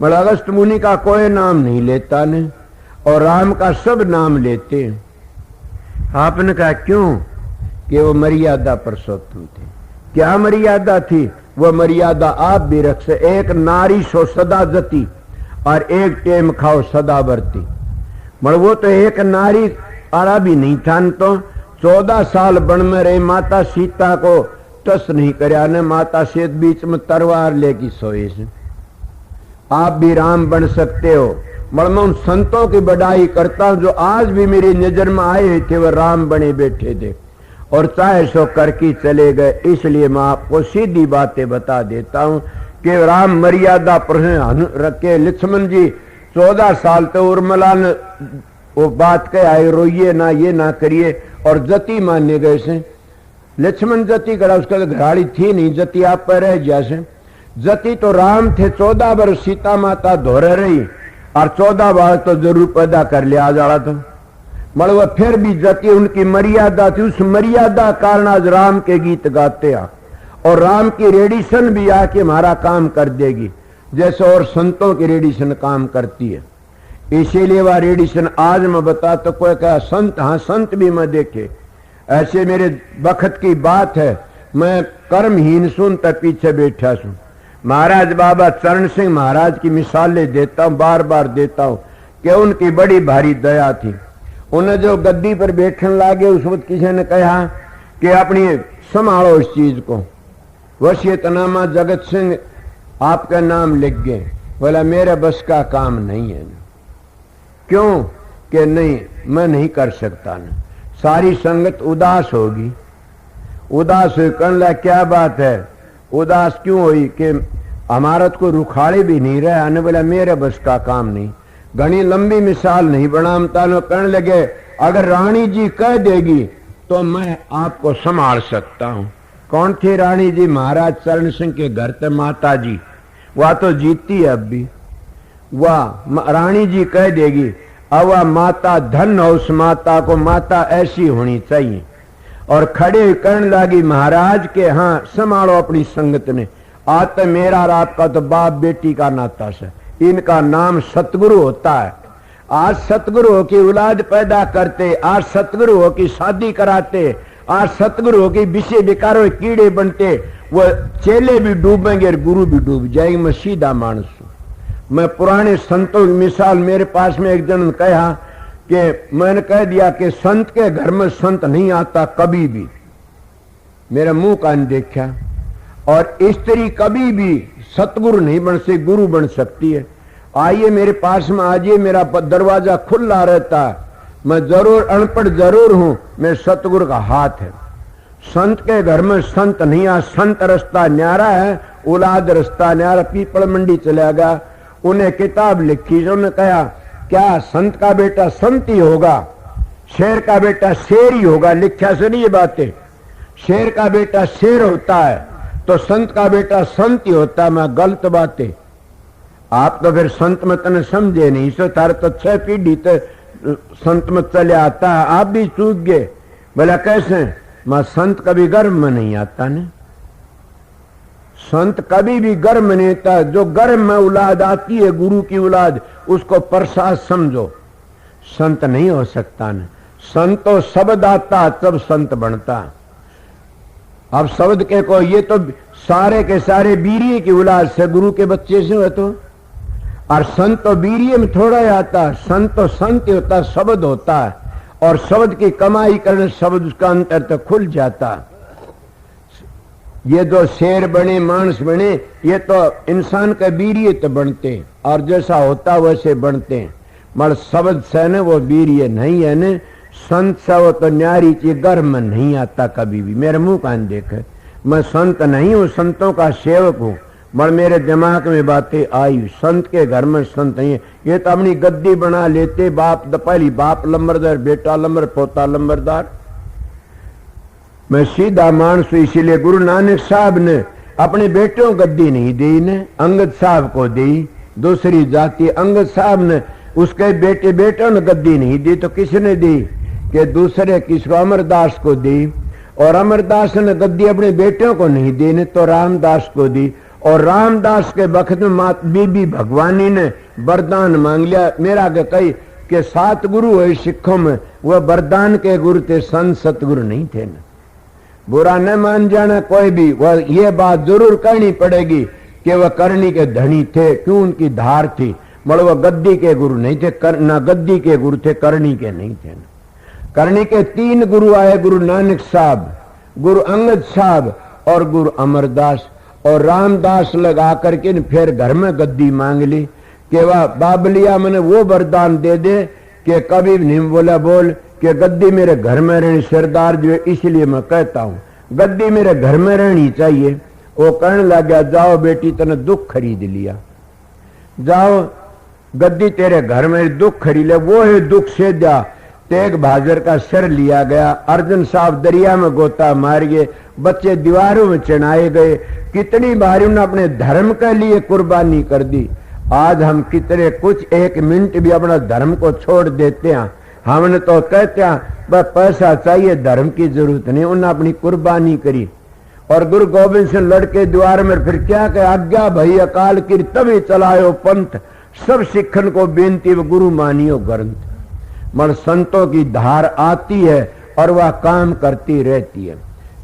मगर अगस्त मुनि का कोई नाम नहीं लेता ने, और राम का सब नाम लेते। आपने कहा क्यों? कि वो मर्यादा पुरुषोत्तम थे। क्या मर्यादा थी? वो मर्यादा आप भी रख से, एक नारी सो सदा जती और एक टेम खाओ सदा बरती। मगर वो तो एक नारी आरा भी नहीं था न, तो 14 साल वन में रही, माता सीता को टस नहीं करया ने, माता से बीच में तलवार लेके सोए से। आप भी राम बन सकते हो। मगर मैं उन संतों की बड़ाई करता हूं जो आज भी मेरी नजर में आए थे, वो राम बने बैठे थे और चाहे सो करके चले गए। इसलिए मैं आपको सीधी बातें बता देता हूं कि राम मर्यादा पर रखे। लक्ष्मण जी 14 साल तो उर्मिला ने वो बात कह आए, रोइए ना, ये ना करिए, और जति मानने गए से। लक्ष्मण जति करा, उसका तो घराड़ी थी नहीं, जति आप पर रह जैसे। जति तो राम थे, 14 वर्ष सीता माता धोरे रही और 14 बार तो जरूर पैदा कर लिया जाला तो। मगर वह फिर भी जति उनकी मर्यादा थी, उस मर्यादा कारण आज राम के गीत गाते हैं। और राम की रेडिशन भी आके हमारा काम कर देगी, जैसे और संतों की रेडिशन काम करती है। इसीलिए वह रेडिशन आज मैं बता तो कोई कहा संत, हाँ संत भी मैं देखे। ऐसे मेरे वक्त की बात है, मैं कर्महीन सुनता पीछे बैठा सुन। महाराज बाबा चरण सिंह महाराज की मिसालें देता हूं, बार बार देता हूं कि उनकी बड़ी भारी दया थी। उन्हें जो गद्दी पर बैठने लगे, उस वक्त किसी ने कहा कि अपनी संभालो इस चीज को, वसीयतनामा जगत सिंह आपका नाम लिख गए। बोला मेरे बस का काम नहीं है। क्यों? कि नहीं, मैं नहीं कर सकता ना, सारी संगत उदास होगी। उदास हुई, कहने लगा क्या बात है, उदास क्यों हुई? कि हमारा को रुखाड़े भी नहीं रहे। आने बोला मेरे बस का काम नहीं। घनी लंबी मिसाल नहीं बनामता। कहने लगे अगर रानी जी कह देगी तो मैं आपको संभाल सकता हूं। कौन थी रानी जी? महाराज चरण सिंह के घर थे माता जी, वह तो जीती है अब भी। वह रानी जी कह देगी, अब वह माता धन हो, उस माता को माता ऐसी होनी चाहिए। और खड़े करने लगी महाराज के, हाँ संभालो अपनी संगत ने। आज तो मेरा और आपका तो बाप बेटी का नाता से, इनका नाम सतगुरु होता है। आज सतगुरु हो की औलाद पैदा करते, आज सतगुरु हो की शादी कराते, आज सतगुरु हो की विषय विकारों कीड़े बनते। वो चेले भी डूबेंगे और गुरु भी डूब जाएंगे। मैं सीधा मानस हूं। मैं पुराने संतों की मिसाल, मेरे पास में एक जन ने कहा कि मैंने कह दिया कि संत के घर में संत नहीं आता कभी भी। मेरा मुंह का नहीं देखा। और स्त्री कभी भी सतगुरु नहीं बन सकती, गुरु बन सकती है। आइए मेरे पास में आइए, मेरा दरवाजा खुला रहता है। मैं जरूर अनपढ़ जरूर हूं, मैं सतगुरु का हाथ है। संत के घर में संत नहीं आ, संत रास्ता न्यारा है, औलाद रास्ता न्यारा। पीपल मंडी चला गया, उन्हें किताब लिखी, उन्होंने कहा क्या संत का बेटा संत ही होगा, शेर का बेटा शेर ही होगा? लिखा से नहीं ये बातें। शेर का बेटा शेर होता है तो संत का बेटा संत ही होता है। मैं गलत बातें। आप तो फिर संत मत ने समझे नहीं, सो तार तो 6 पीढ़ी तो संत मत चले आता है, आप भी चूक गए। बोला कैसे? मैं संत कभी गर्भ में नहीं आता ने, संत कभी भी गर्भ में नहीं आता। जो गर्भ में औलाद आती है गुरु की औलाद, उसको प्रसाद समझो, संत नहीं हो सकता ने। संत तो शब्द आता तब संत बनता। अब शब्द के को ये तो सारे के सारे बीरिये की औलाद से, गुरु के बच्चे से हो तो। और संत तो बीरिये में थोड़ा ही आता, संत तो संत ही होता, शब्द होता है। और शब्द की कमाई करने शब्द उसका अंतर तो खुल जाता। ये जो शेर बने मानस बने, ये तो इंसान के बीरिये तो बनते और जैसा होता वैसे बनते हैं। मगर शब्द से न वो बीरिये नहीं है न। संत से वो तो न्यारी चीज गर्भ में नहीं आता कभी भी। मेरे मुंह कान देखे, मैं संत नहीं हूं, संतों का सेवक हूं। मगर मेरे दिमाग में बातें आई, संत के घर में संत नहीं है। ये तो अपनी गद्दी बना लेते, बाप पहली बाप लंबरदार, बेटा लंबर, पोता लंबरदार। मैं सीधा मानस, इसीलिए गुरु नानक साहब ने अपने बेटों गद्दी नहीं दी ने, अंगद साहब को दी। दूसरी जाति अंगद साहब ने उसके बेटे बेटों ने गद्दी नहीं दी तो किसने दी कि दूसरे किसको अमरदास को दी, और अमरदास ने गद्दी अपने बेटों को नहीं दी ने तो रामदास को दी। और रामदास के वक्त में मात बीबी भगवानी ने वरदान मांग लिया। मेरा के कही कि 7 गुरु हुए सिखों में, वह वरदान के गुरु थे, संत सतगुरु नहीं थे न। बुरा न मान जाना कोई भी, वह ये बात जरूर करनी पड़ेगी कि वह करनी के धनी थे, क्यों उनकी धार थी, मगर वह गद्दी के गुरु नहीं थे, ना गद्दी के गुरु थे, करनी के नहीं थे। करनी के 3 गुरु आए, गुरु नानक साहब, गुरु अंगद साहब और गुरु अमरदास। और रामदास लगा करके फिर घर में गद्दी मांग ली कि वह बाबलिया मैंने वो वरदान दे दे कि कभी नहीं बोला बोल कि गद्दी मेरे घर में रहनी, सरदार जो, इसलिए मैं कहता हूँ गद्दी मेरे घर में रहनी चाहिए। वो कहने लगा, जाओ बेटी तने दुख खरीद लिया, जाओ गद्दी तेरे घर में दुख खरीद ले। वो है दुख से जा तेग बहादुर का सिर लिया गया, अर्जुन साहब दरिया में गोता मार गए, बच्चे दीवारों में चढ़ाए गए, कितनी बार उन्होंने अपने धर्म के लिए कुर्बानी कर दी। आज हम कितने कुछ 1 मिनट भी अपना धर्म को छोड़ देते हैं। हमने तो कहते हैं बस पैसा चाहिए, धर्म की जरूरत नहीं, उन्होंने अपनी कुर्बानी करी। और गुरु गोविंद सिंह लड़के द्वार में फिर क्या कहे, आज्ञा भई अकाल की तभी चलायो पंथ, सब सिखन को बेनती व गुरु मानियो ग्रंथ। मन संतों की धार आती है और वह काम करती रहती है।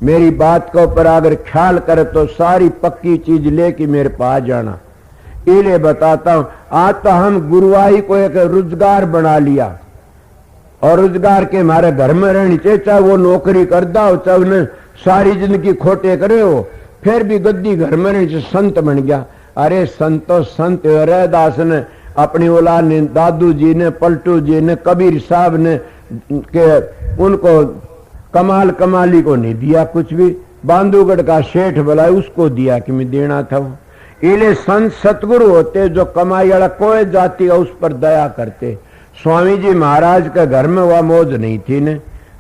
मेरी बात को ऊपर अगर ख्याल करे तो सारी पक्की चीज लेके मेरे पास जाना। इले बताता हूं, आज तो हम गुरुवाई को एक रोजगार बना लिया और रोजगार के हमारे घर में रहनी चाहिए, चाहे वो नौकरी करता हो चाहे उन्हें सारी जिंदगी खोटे करे हो, फिर भी गद्दी घर में रहनी चाहिए, संत बन गया। अरे संतो संत रैदास ने अपनी औलाद ने, दादू जी ने, पलटू जी ने, कबीर साहब ने के उनको कमाल कमाली को नहीं दिया कुछ भी, बांधुगढ़ का सेठ बुलाया उसको दिया कि मैं देना था। वो इले संत सतगुरु होते जो कमाई वाला कोई जाति का उस पर दया करते। स्वामी जी महाराज के घर में वह मौज नहीं थी ने,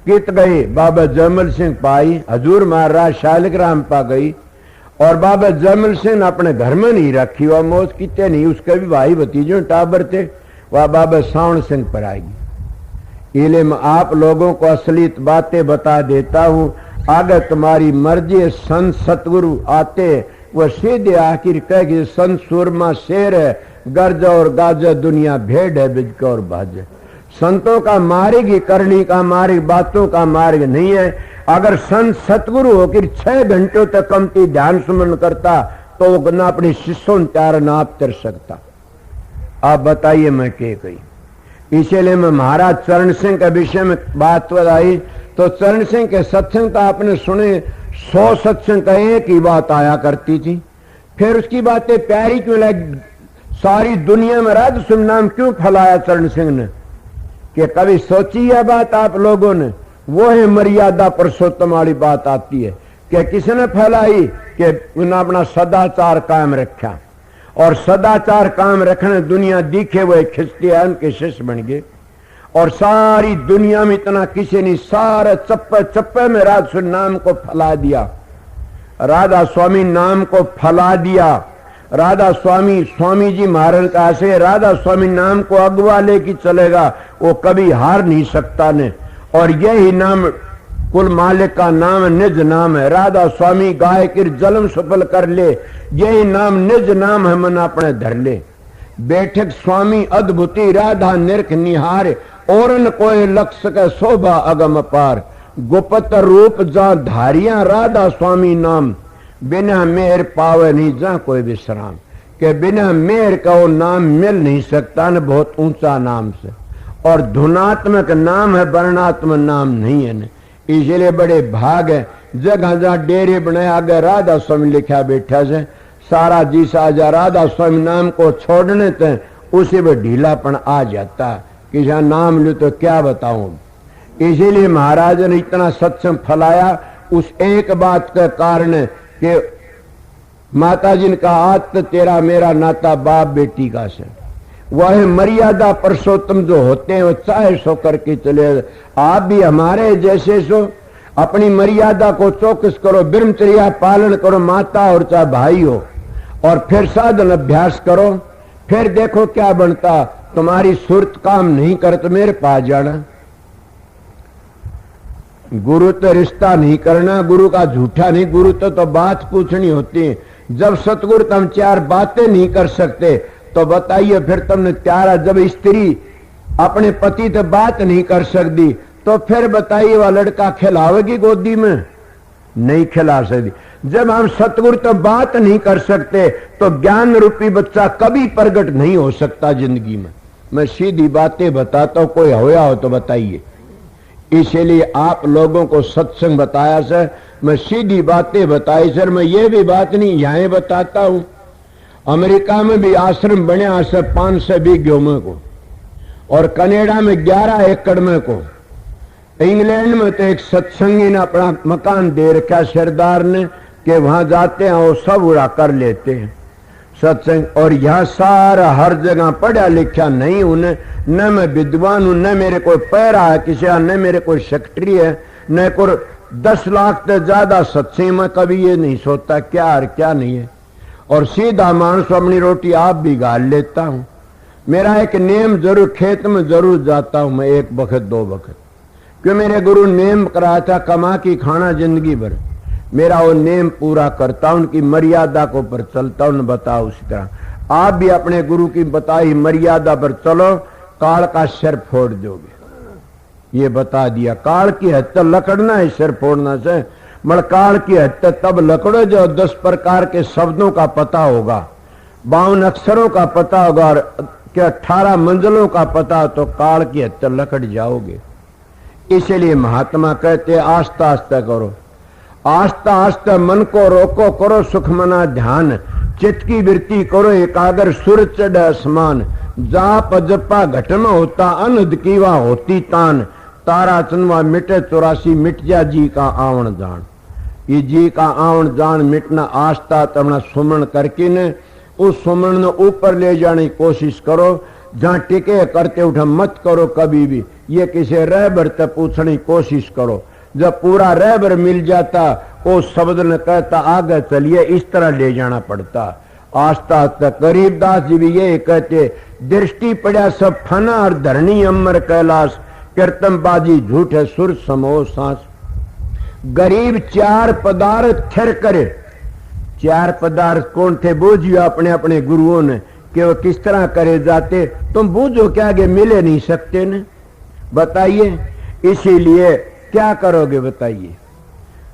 कित गई बाबा जयमल सिंह पाई, हजूर महाराज शालिग्राम पा गई, और बाबा जयमल सिंह अपने घर में नहीं रखी वह मौज, कितने नहीं, उसके भी भाई भतीजों टाबर थे, वह बाबा सावण सिंह पर आएगी। इले मैं आप लोगों को असलियत बातें बता देता हूँ, अगर तुम्हारी मर्जी संत सतगुरु आते वह सीधे आखिर कह संत सुरमा शेर है, गर्ज और गाजा दुनिया भेड़ है, बिजक और बाज। संतों का मार्ग ही करनी का मार्ग, बातों का मार्ग नहीं है। अगर संत सतगुरु होकर 6 घंटों तक कमती ध्यान सुमन करता तो वो ना अपने शिष्यों त्यार ना आप तर सकता। आप बताइए मैं क्या कही। इसीलिए मैं महाराज चरण सिंह के विषय में बात बताई तो चरण सिंह के सत्संग तो आपने सुने, 100 सत्संग का एक ही बात आया करती थी। फिर उसकी बातें प्यारी क्यों लगी, सारी दुनिया में राज सुन नाम क्यों फैलाया चरण सिंह ने, कि कभी सोची है बात आप लोगों ने। वो है मर्यादा पुरुषोत्तम वाली बात आती है कि किसने फैलाई, कि उन्होंने अपना सदाचार कायम रखा, और सदाचार कायम रखने दुनिया दिखे हुए ख्रिस्टियन के शिष्य बन गए। और सारी दुनिया में इतना किसी ने सारे चप्पे चप्पे में राधा नाम को फैला दिया, राधा स्वामी नाम को फैला दिया। राधा स्वामी, स्वामी जी महाराज का ऐसे राधा स्वामी नाम को अगवा लेके चलेगा, वो कभी हार नहीं सकता ने। और यही नाम कुल मालिक का नाम निज नाम है। राधा स्वामी गाय किर जलम सफल कर ले, यही नाम निज नाम है, मन अपने धर ले। बैठक स्वामी अद्भुति राधा निरख निहार, औरन कोई लक्ष्य के शोभा अगम पार। गुप्त रूप जा धारिया राधा स्वामी नाम, बिना मेहर पावे नहीं जा कोई विश्राम। के बिना मेहर का वो नाम मिल नहीं सकता न, बहुत ऊंचा नाम से। और धुनात्मक नाम है, वर्णात्मक नाम नहीं है न। इसलिए बड़े भाग है, जगह जहाँ डेरे बनाया गया राधा स्वामी लिखा बैठा से, सारा जी साजा राधा स्वामी नाम को छोड़ने थे उसे भी ढीलापन आ जाता कि जहाँ नाम लू तो क्या बताऊं। इसीलिए महाराज ने इतना सत्संग फैलाया उस एक बात के कारण कि माता जी ने कहा आज तो तेरा मेरा नाता बाप बेटी का से। वह मर्यादा पुरुषोत्तम जो होते हैं वो चाहे सो करके चले। आप भी हमारे जैसे सो अपनी मर्यादा को चौकस करो, ब्रह्मचर्या पालन करो, माता और चाहे भाई हो, और फिर साधन अभ्यास करो। फिर देखो क्या बनता। तुम्हारी सुरत काम नहीं कर तो मेरे पास जाना। गुरु तो रिश्ता नहीं करना, गुरु का झूठा नहीं, गुरु तो बात पूछनी होती है। जब सतगुरु तुम चार बातें नहीं कर सकते तो बताइए फिर तुमने त्यारा। जब स्त्री अपने पति से बात नहीं कर सकती तो फिर बताइए वह लड़का खिलावेगी गोदी में? नहीं खिला सकती। जब हम सतगुरु तो बात नहीं कर सकते तो ज्ञान रूपी बच्चा कभी प्रकट नहीं हो सकता जिंदगी में। मैं सीधी बातें बताता हूं, कोई होया हो तो बताइए। इसीलिए आप लोगों को सत्संग बताया सर, मैं सीधी बातें बताई सर। मैं ये भी बात नहीं यहां बताता हूं। अमेरिका में भी आश्रम बने सर 500 बीघों में को, और कनाडा में 11 एकड़ में को। इंग्लैंड में तो एक सत्संगी ने अपना मकान दे रखा सरदार ने कि वहां जाते हैं वो सब उड़ा कर लेते हैं सत्संग। और यहां सारा हर जगह पढ़ा लिखा नहीं उन्हें, न मैं विद्वान हूं, न मेरे कोई पैरा है किसी, न मेरे कोई सेक्रेटरी है, न कोई 10 लाख से ज्यादा सत्संग में कभी ये नहीं सोचता क्या और क्या नहीं है। और सीधा मानस अपनी रोटी आप भी गाल लेता हूं। मेरा एक नेम जरूर, खेत में जरूर जाता हूं मैं 1 वक्त 2 वक्त, क्यों मेरे गुरु नेम कराया था कमा की खाना जिंदगी भर। मेरा वो नेम पूरा करता, उनकी मर्यादा को पर चलता, उन्हें बताओ उसी तरह आप भी अपने गुरु की बताई मर्यादा पर चलो, काल का सिर फोड़ दोगे। ये बता दिया। काल की हद तक लकड़ना है सिर फोड़ना से, मगर काल की हद तक तब लकड़ो जो 10 प्रकार के शब्दों का पता होगा, 52 अक्षरों का पता होगा, और क्या 18 मंजिलों का पता, तो काल की हद तक लकड़ जाओगे। इसलिए महात्मा कहते आस्ता आस्ता करो, आस्ता आस्ता मन को रोको, करो सुखमना ध्यान, चित्त की वृत्ति करो एकाग्र, सुर चढ़ आसमान, जाप जपा घटम होता, अनहद कीवा होती तान, तारा चंदवा मिटे 84 मिट जा जी का आवण जान। ये जी का आवण जान मिटना आस्था तमना सुमरण करके ने उस सुमरण ने ऊपर ले जाने की कोशिश करो। जहां टिके करते उठा मत करो कभी भी। ये किसी रहबर तक पूछने की कोशिश करो। जब पूरा रहबर मिल जाता वो शब्द ने कहता आगे चलिए, इस तरह ले जाना पड़ता आस्था तक। गरीबदास जी भी ये कहते दृष्टि पड़ा सब फना और धरणी अमर कैलाश, कीर्तन बाजी झूठ है सुर समो सांस। गरीब 4 पदार्थ थिर करे। 4 पदार्थ कौन थे? बूझियो अपने अपने गुरुओं ने कि वो किस तरह करे जाते। तुम बूझो क्या कि मिले नहीं सकते ने, बताइए। इसीलिए क्या करोगे बताइए।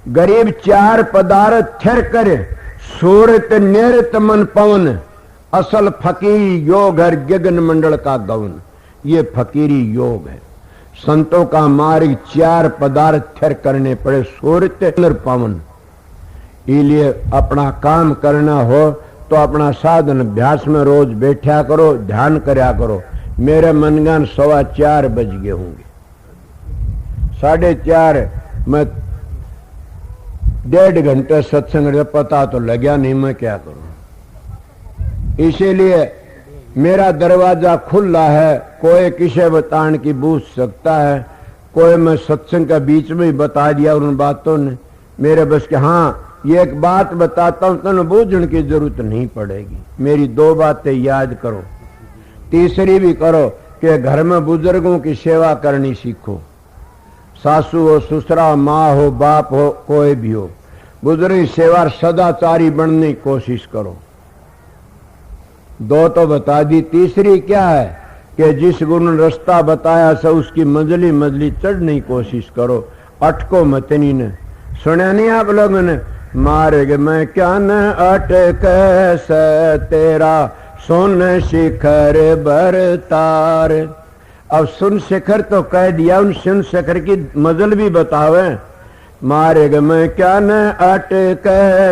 गरीब 4 पदार्थ थिर करे, सूरत निरत मन पवन, असल फकीरी योग है गगन मंडल का गवन। ये फकीरी योग है। संतों का मार्ग 4 पदार्थ थिर करने पड़े, सूरत पवन। इसलिए अपना काम करना हो तो अपना साधन अभ्यास में रोज बैठा करो, ध्यान करया करो। मेरे मनगन 4:15 बज गए होंगे, 4:30 मैं 1.5 घंटे सत्संग पता तो लगा नहीं मैं क्या करूं। इसीलिए मेरा दरवाजा खुला है, कोई किसे बताने की बूझ सकता है। कोई मैं सत्संग का बीच में ही बता दिया उन बातों ने मेरे बस के। हाँ ये एक बात बताता हूं तो बूझने की जरूरत नहीं पड़ेगी। मेरी 2 बातें याद करो, तीसरी भी करो कि घर में बुजुर्गों की सेवा करनी सीखो। सासू हो, ससुरा हो, माँ हो, बाप हो, कोई भी हो, बुजुर्ग सेवा सदाचारी बनने की कोशिश करो। 2 तो बता दी। तीसरी क्या है कि जिस गुरु ने रास्ता बताया से उसकी मंजली मंजली चढ़ने की कोशिश करो। अटको मतनी ने सुना नहीं आप लोगों ने? मार्ग में क्या न अटक से तेरा सुन शिखर बरतार। अब सुन शिखर तो कह दिया, उन सुन शिखर की मजल भी बतावे। मार्ग में क्या न अटक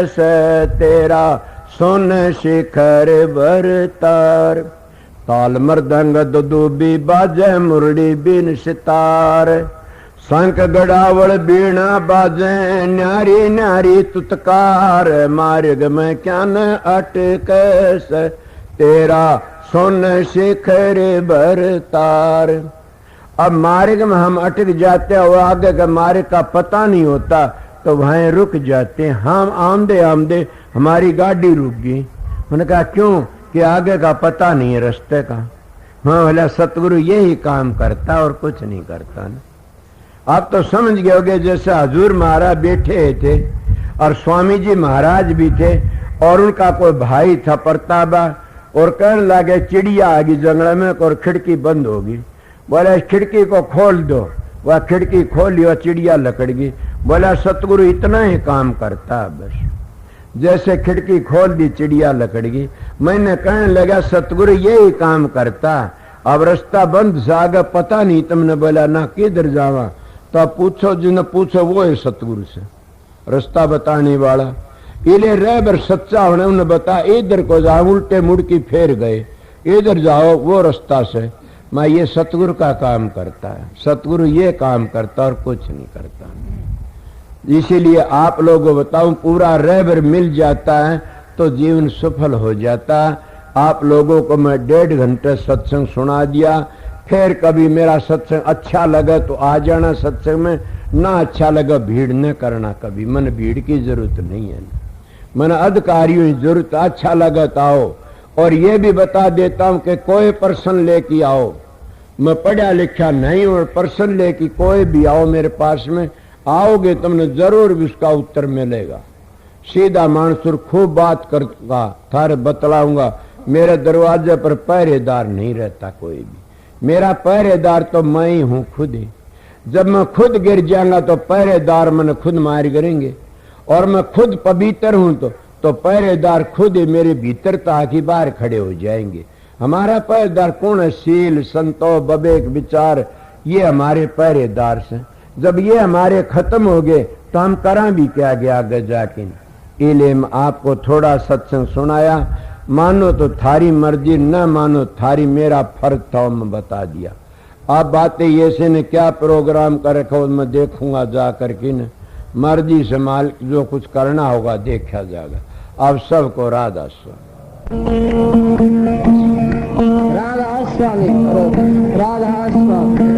से तेरा सुन शिखर बरतार। ताल मृदंग दुदुबी बाजे मुरली बिन सितार। शंख गड़ावड़ बीणा बाजे न्यारी न्यारी तुतकार। मार्ग में क्या न अटक से तेरा सुन शिखर बरतार। अब मार्ग में हम अटक जाते हैं और आगे का मार्ग का पता नहीं होता तो वहां रुक जाते हैं। हम आमदे आमदे हमारी गाड़ी रुक गई। मैंने कहा क्यों? कि आगे का पता नहीं है रास्ते का। हाँ भला सतगुरु यही काम करता और कुछ नहीं करता ना। आप तो समझ गए होगे, जैसे हजूर महाराज बैठे थे और स्वामी जी महाराज भी थे और उनका कोई भाई था प्रतापा, और कहने लगे चिड़िया आ गई जंगल में और खिड़की बंद होगी। बोले खिड़की को खोल दो, वह खिड़की खोली और चिड़िया लकड़ गई। बोला सतगुरु इतना ही काम करता है बस। जैसे खिड़की खोल दी चिड़िया लकड़ गई। मैंने कहने लगा सतगुरु यही काम करता, अब रास्ता बंद से आगे पता नहीं। तुमने बोला ना किधर जावा, तो अब पूछो जिन्हें पूछो वो है सतगुरु से रास्ता बताने वाला। इले रहबर सच्चा होने उन्हें बता इधर को जाओ, उल्टे मुड़ की फेर गए, इधर जाओ वो रास्ता से। मैं ये सतगुरु का काम करता है, सतगुरु ये काम करता और कुछ नहीं करता। इसीलिए आप लोगों को बताऊं, पूरा रहबर मिल जाता है तो जीवन सफल हो जाता। आप लोगों को मैं 1.5 घंटे सत्संग सुना दिया। फिर कभी मेरा सत्संग अच्छा लगा तो आ जाना सत्संग में, ना अच्छा लगा भीड़ न करना कभी। मन भीड़ की जरूरत नहीं है, मन अधिकारियों की जरूरत। अच्छा लगा तो आओ। और ये भी बता देता हूं कि कोई पर्सन लेके आओ, मैं पढ़ा लिखा नहीं हूं, पर्सन लेके कोई भी आओ मेरे पास में, आओगे तुमने जरूर भी उसका उत्तर मिलेगा। सीधा मानसूर खूब बात करूंगा, थारे बतलाऊंगा। मेरे दरवाजे पर पहरेदार नहीं रहता कोई भी, मेरा पहरेदार तो मैं ही हूं खुद ही। जब मैं खुद गिर जाऊंगा तो पहरेदार मैंने खुद मार गिरेंगे, और मैं खुद पवित्र हूं तो पहरेदार खुद ही मेरे भीतर ताकि बाहर खड़े हो जाएंगे। हमारा पहरेदार कौन है? सील, संतोष, विवेक, विचार, ये हमारे पहरेदार से। जब ये हमारे खत्म हो गए तो हम करा भी क्या गया आगे जाके। इले आपको थोड़ा सत्संग सुनाया, मानो तो थारी मर्जी, न मानो थारी मेरा फर्ज था, मैं बता दिया। आप बातें ये से ने क्या प्रोग्राम कर रखा मैं देखूंगा जा करके न, मर्जी से माल जो कुछ करना होगा देखा जाएगा। आप सबको राधा स्वामी, राधा स्वामी, राधा स्वामी।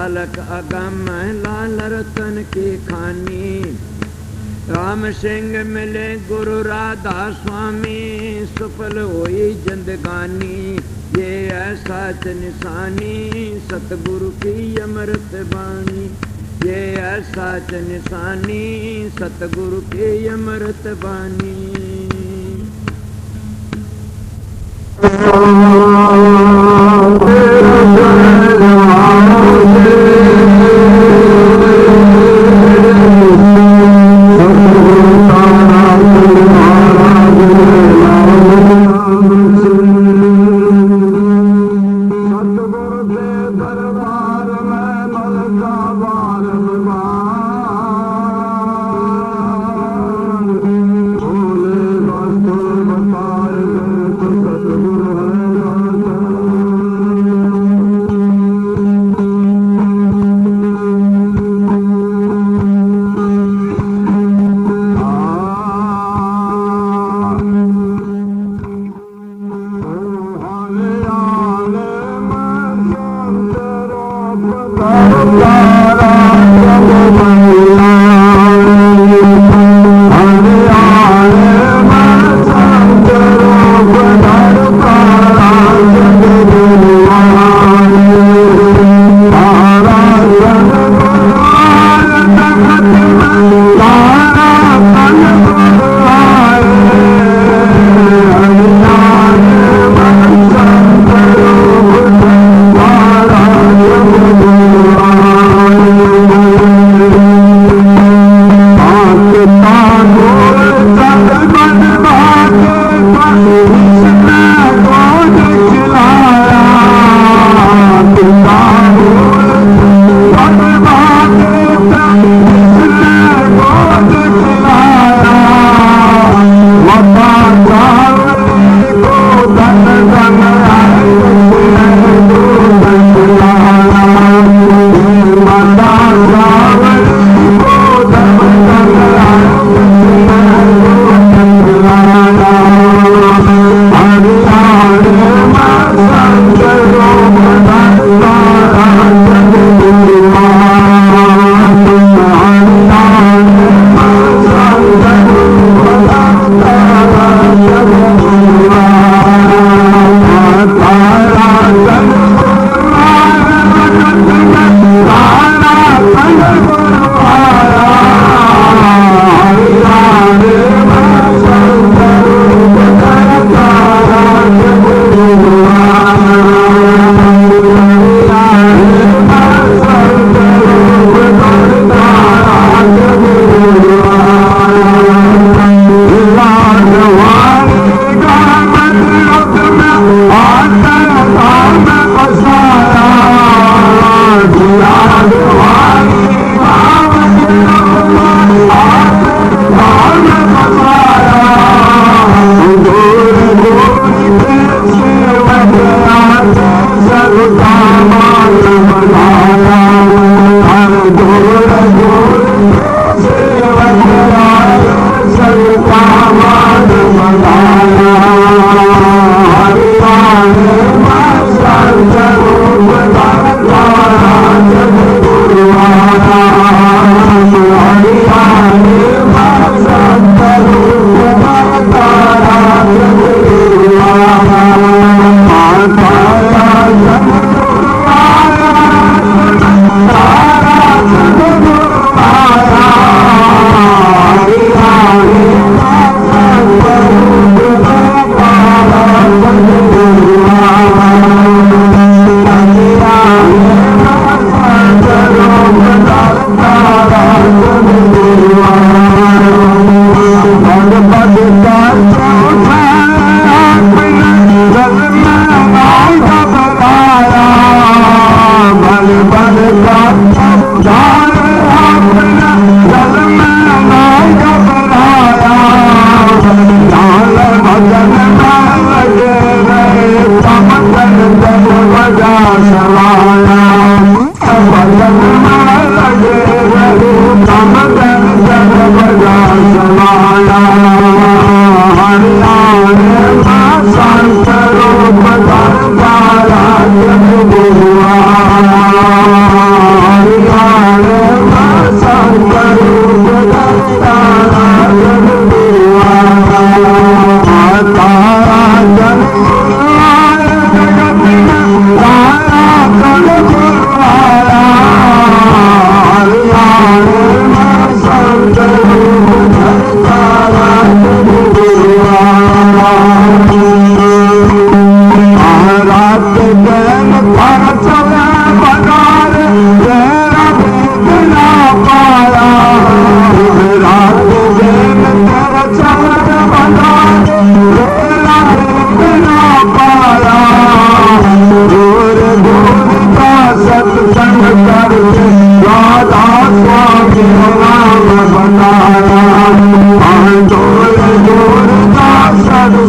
अलख अगम लाल रतन की खानी। राम सिंह मिले गुरु राधा स्वामी, सफल होई जिंदगानी। ये ऐसा निशानी सतगुरु की अमृत वाणी। ये ऐसा निशानी सतगुरु की अमृत वाणी।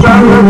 Hare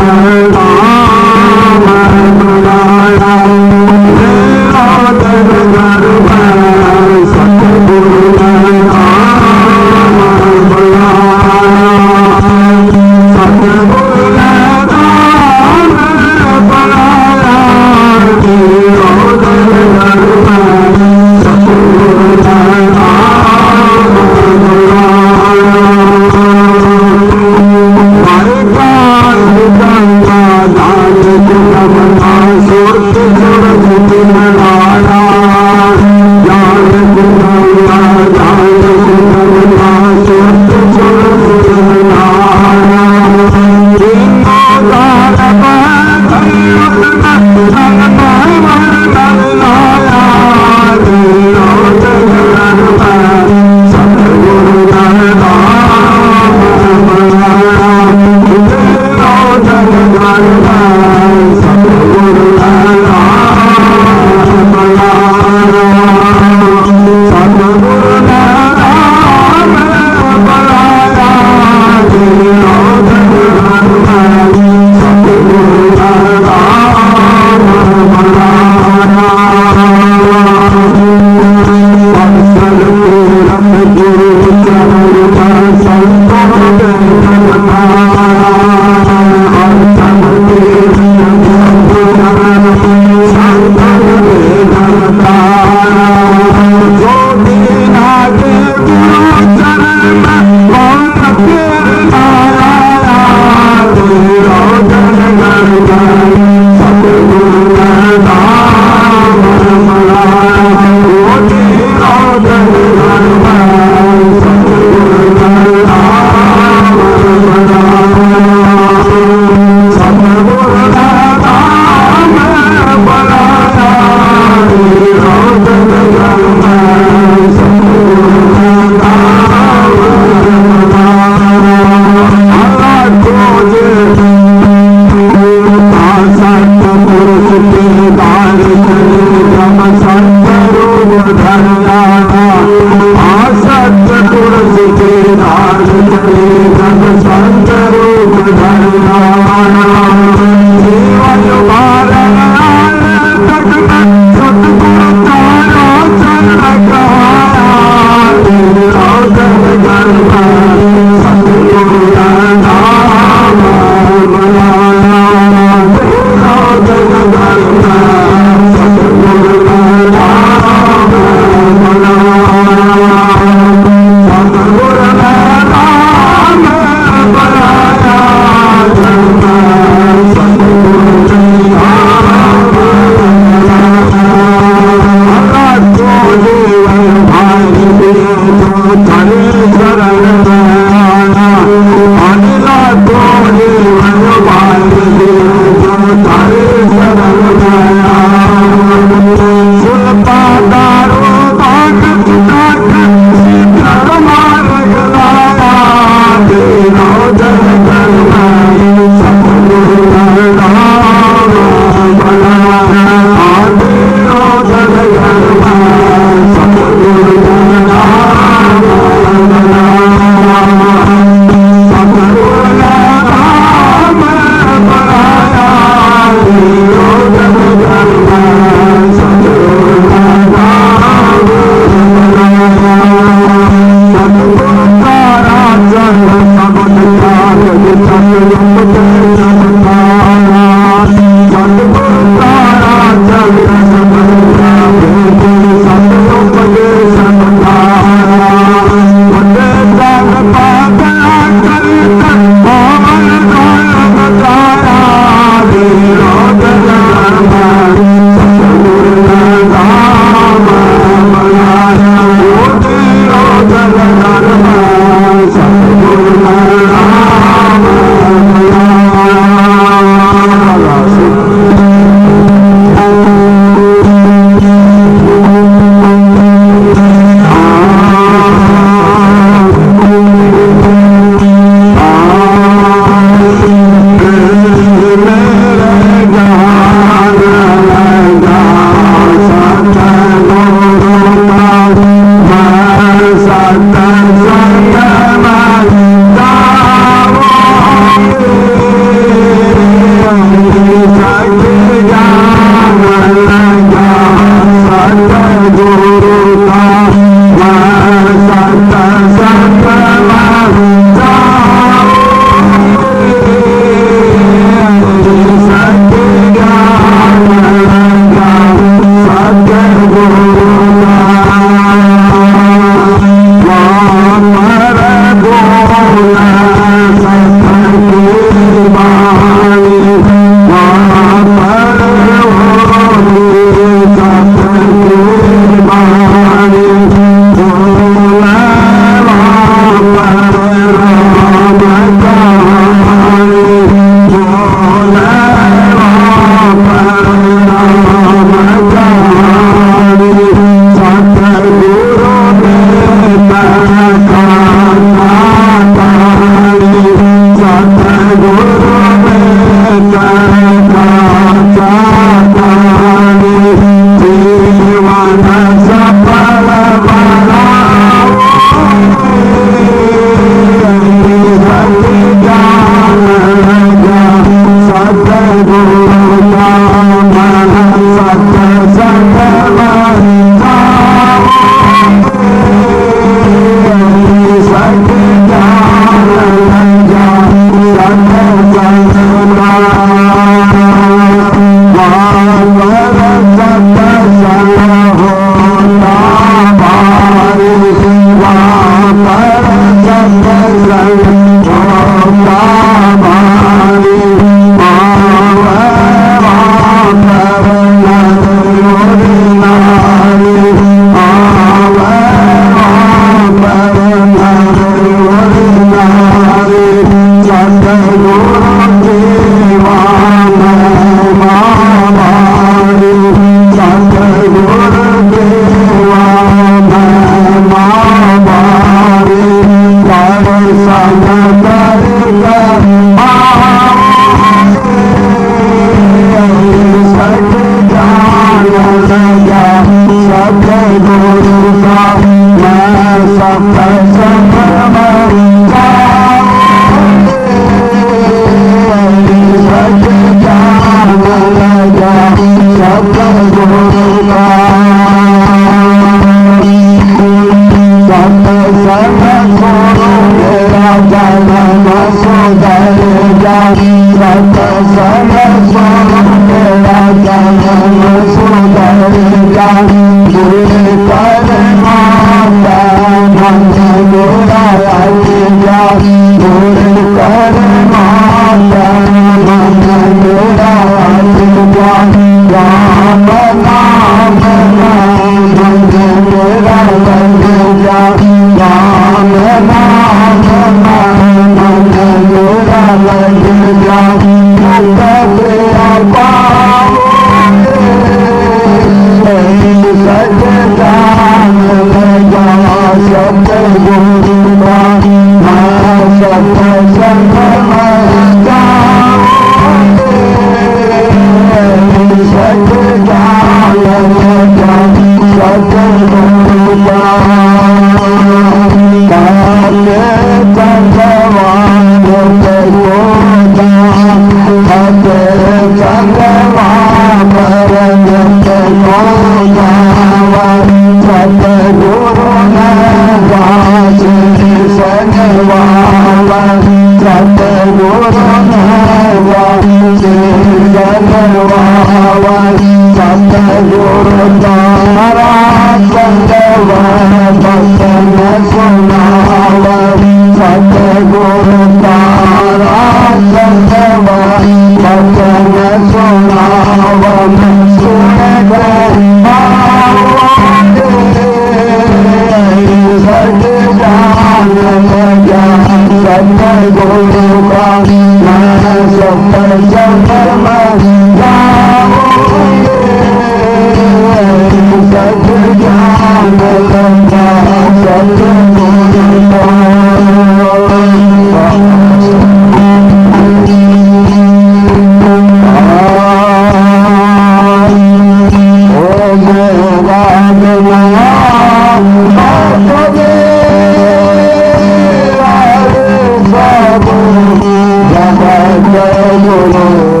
Jai Guru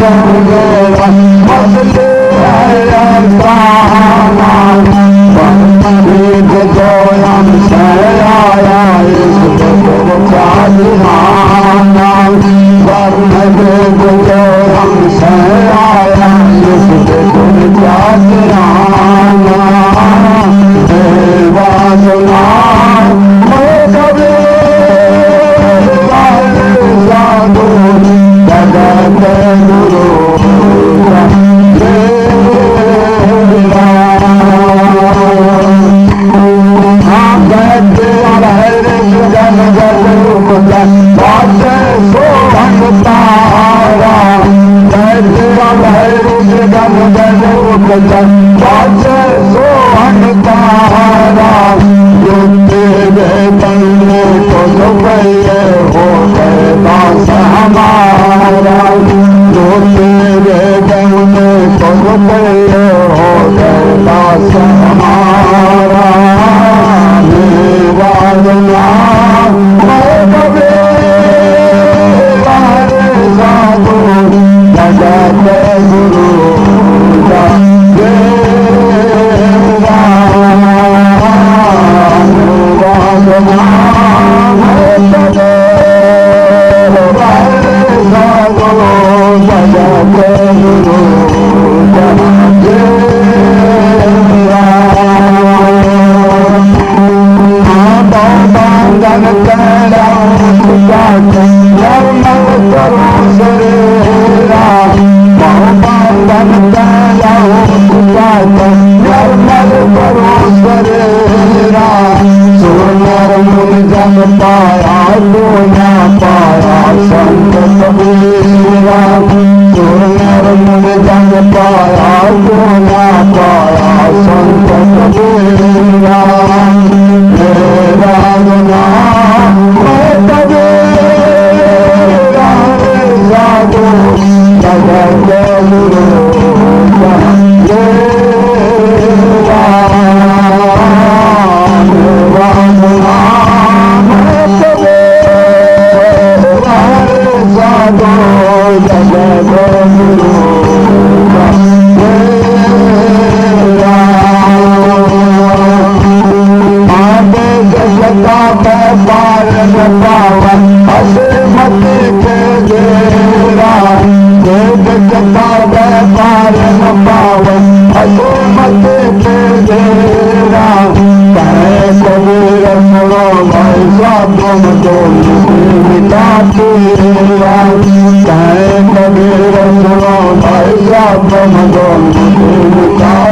भाई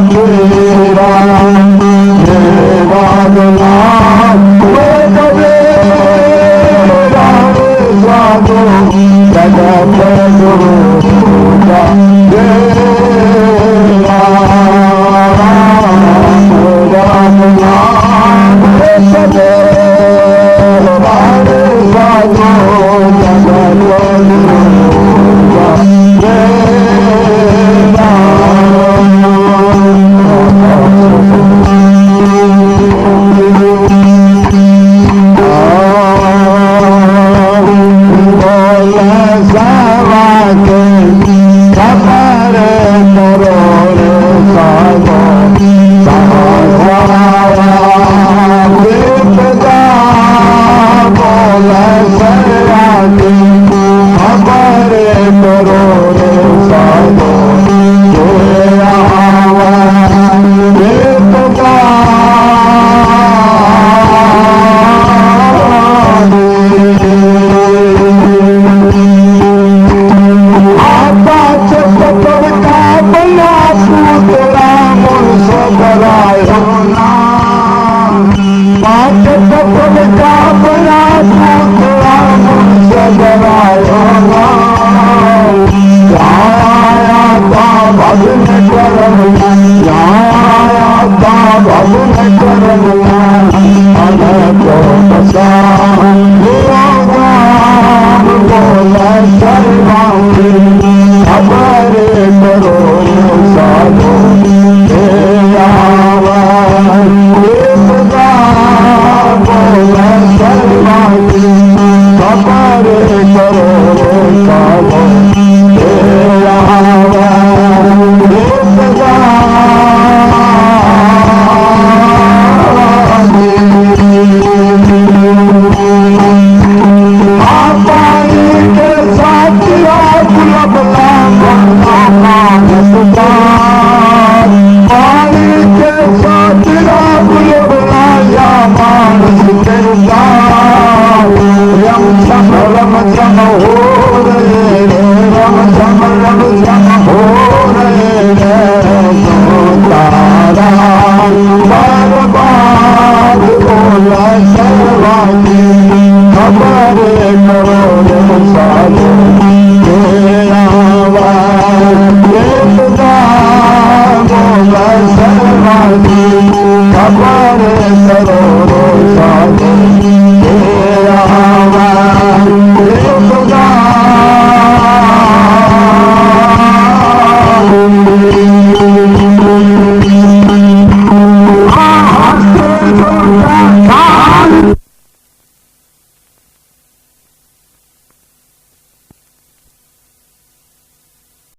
साहब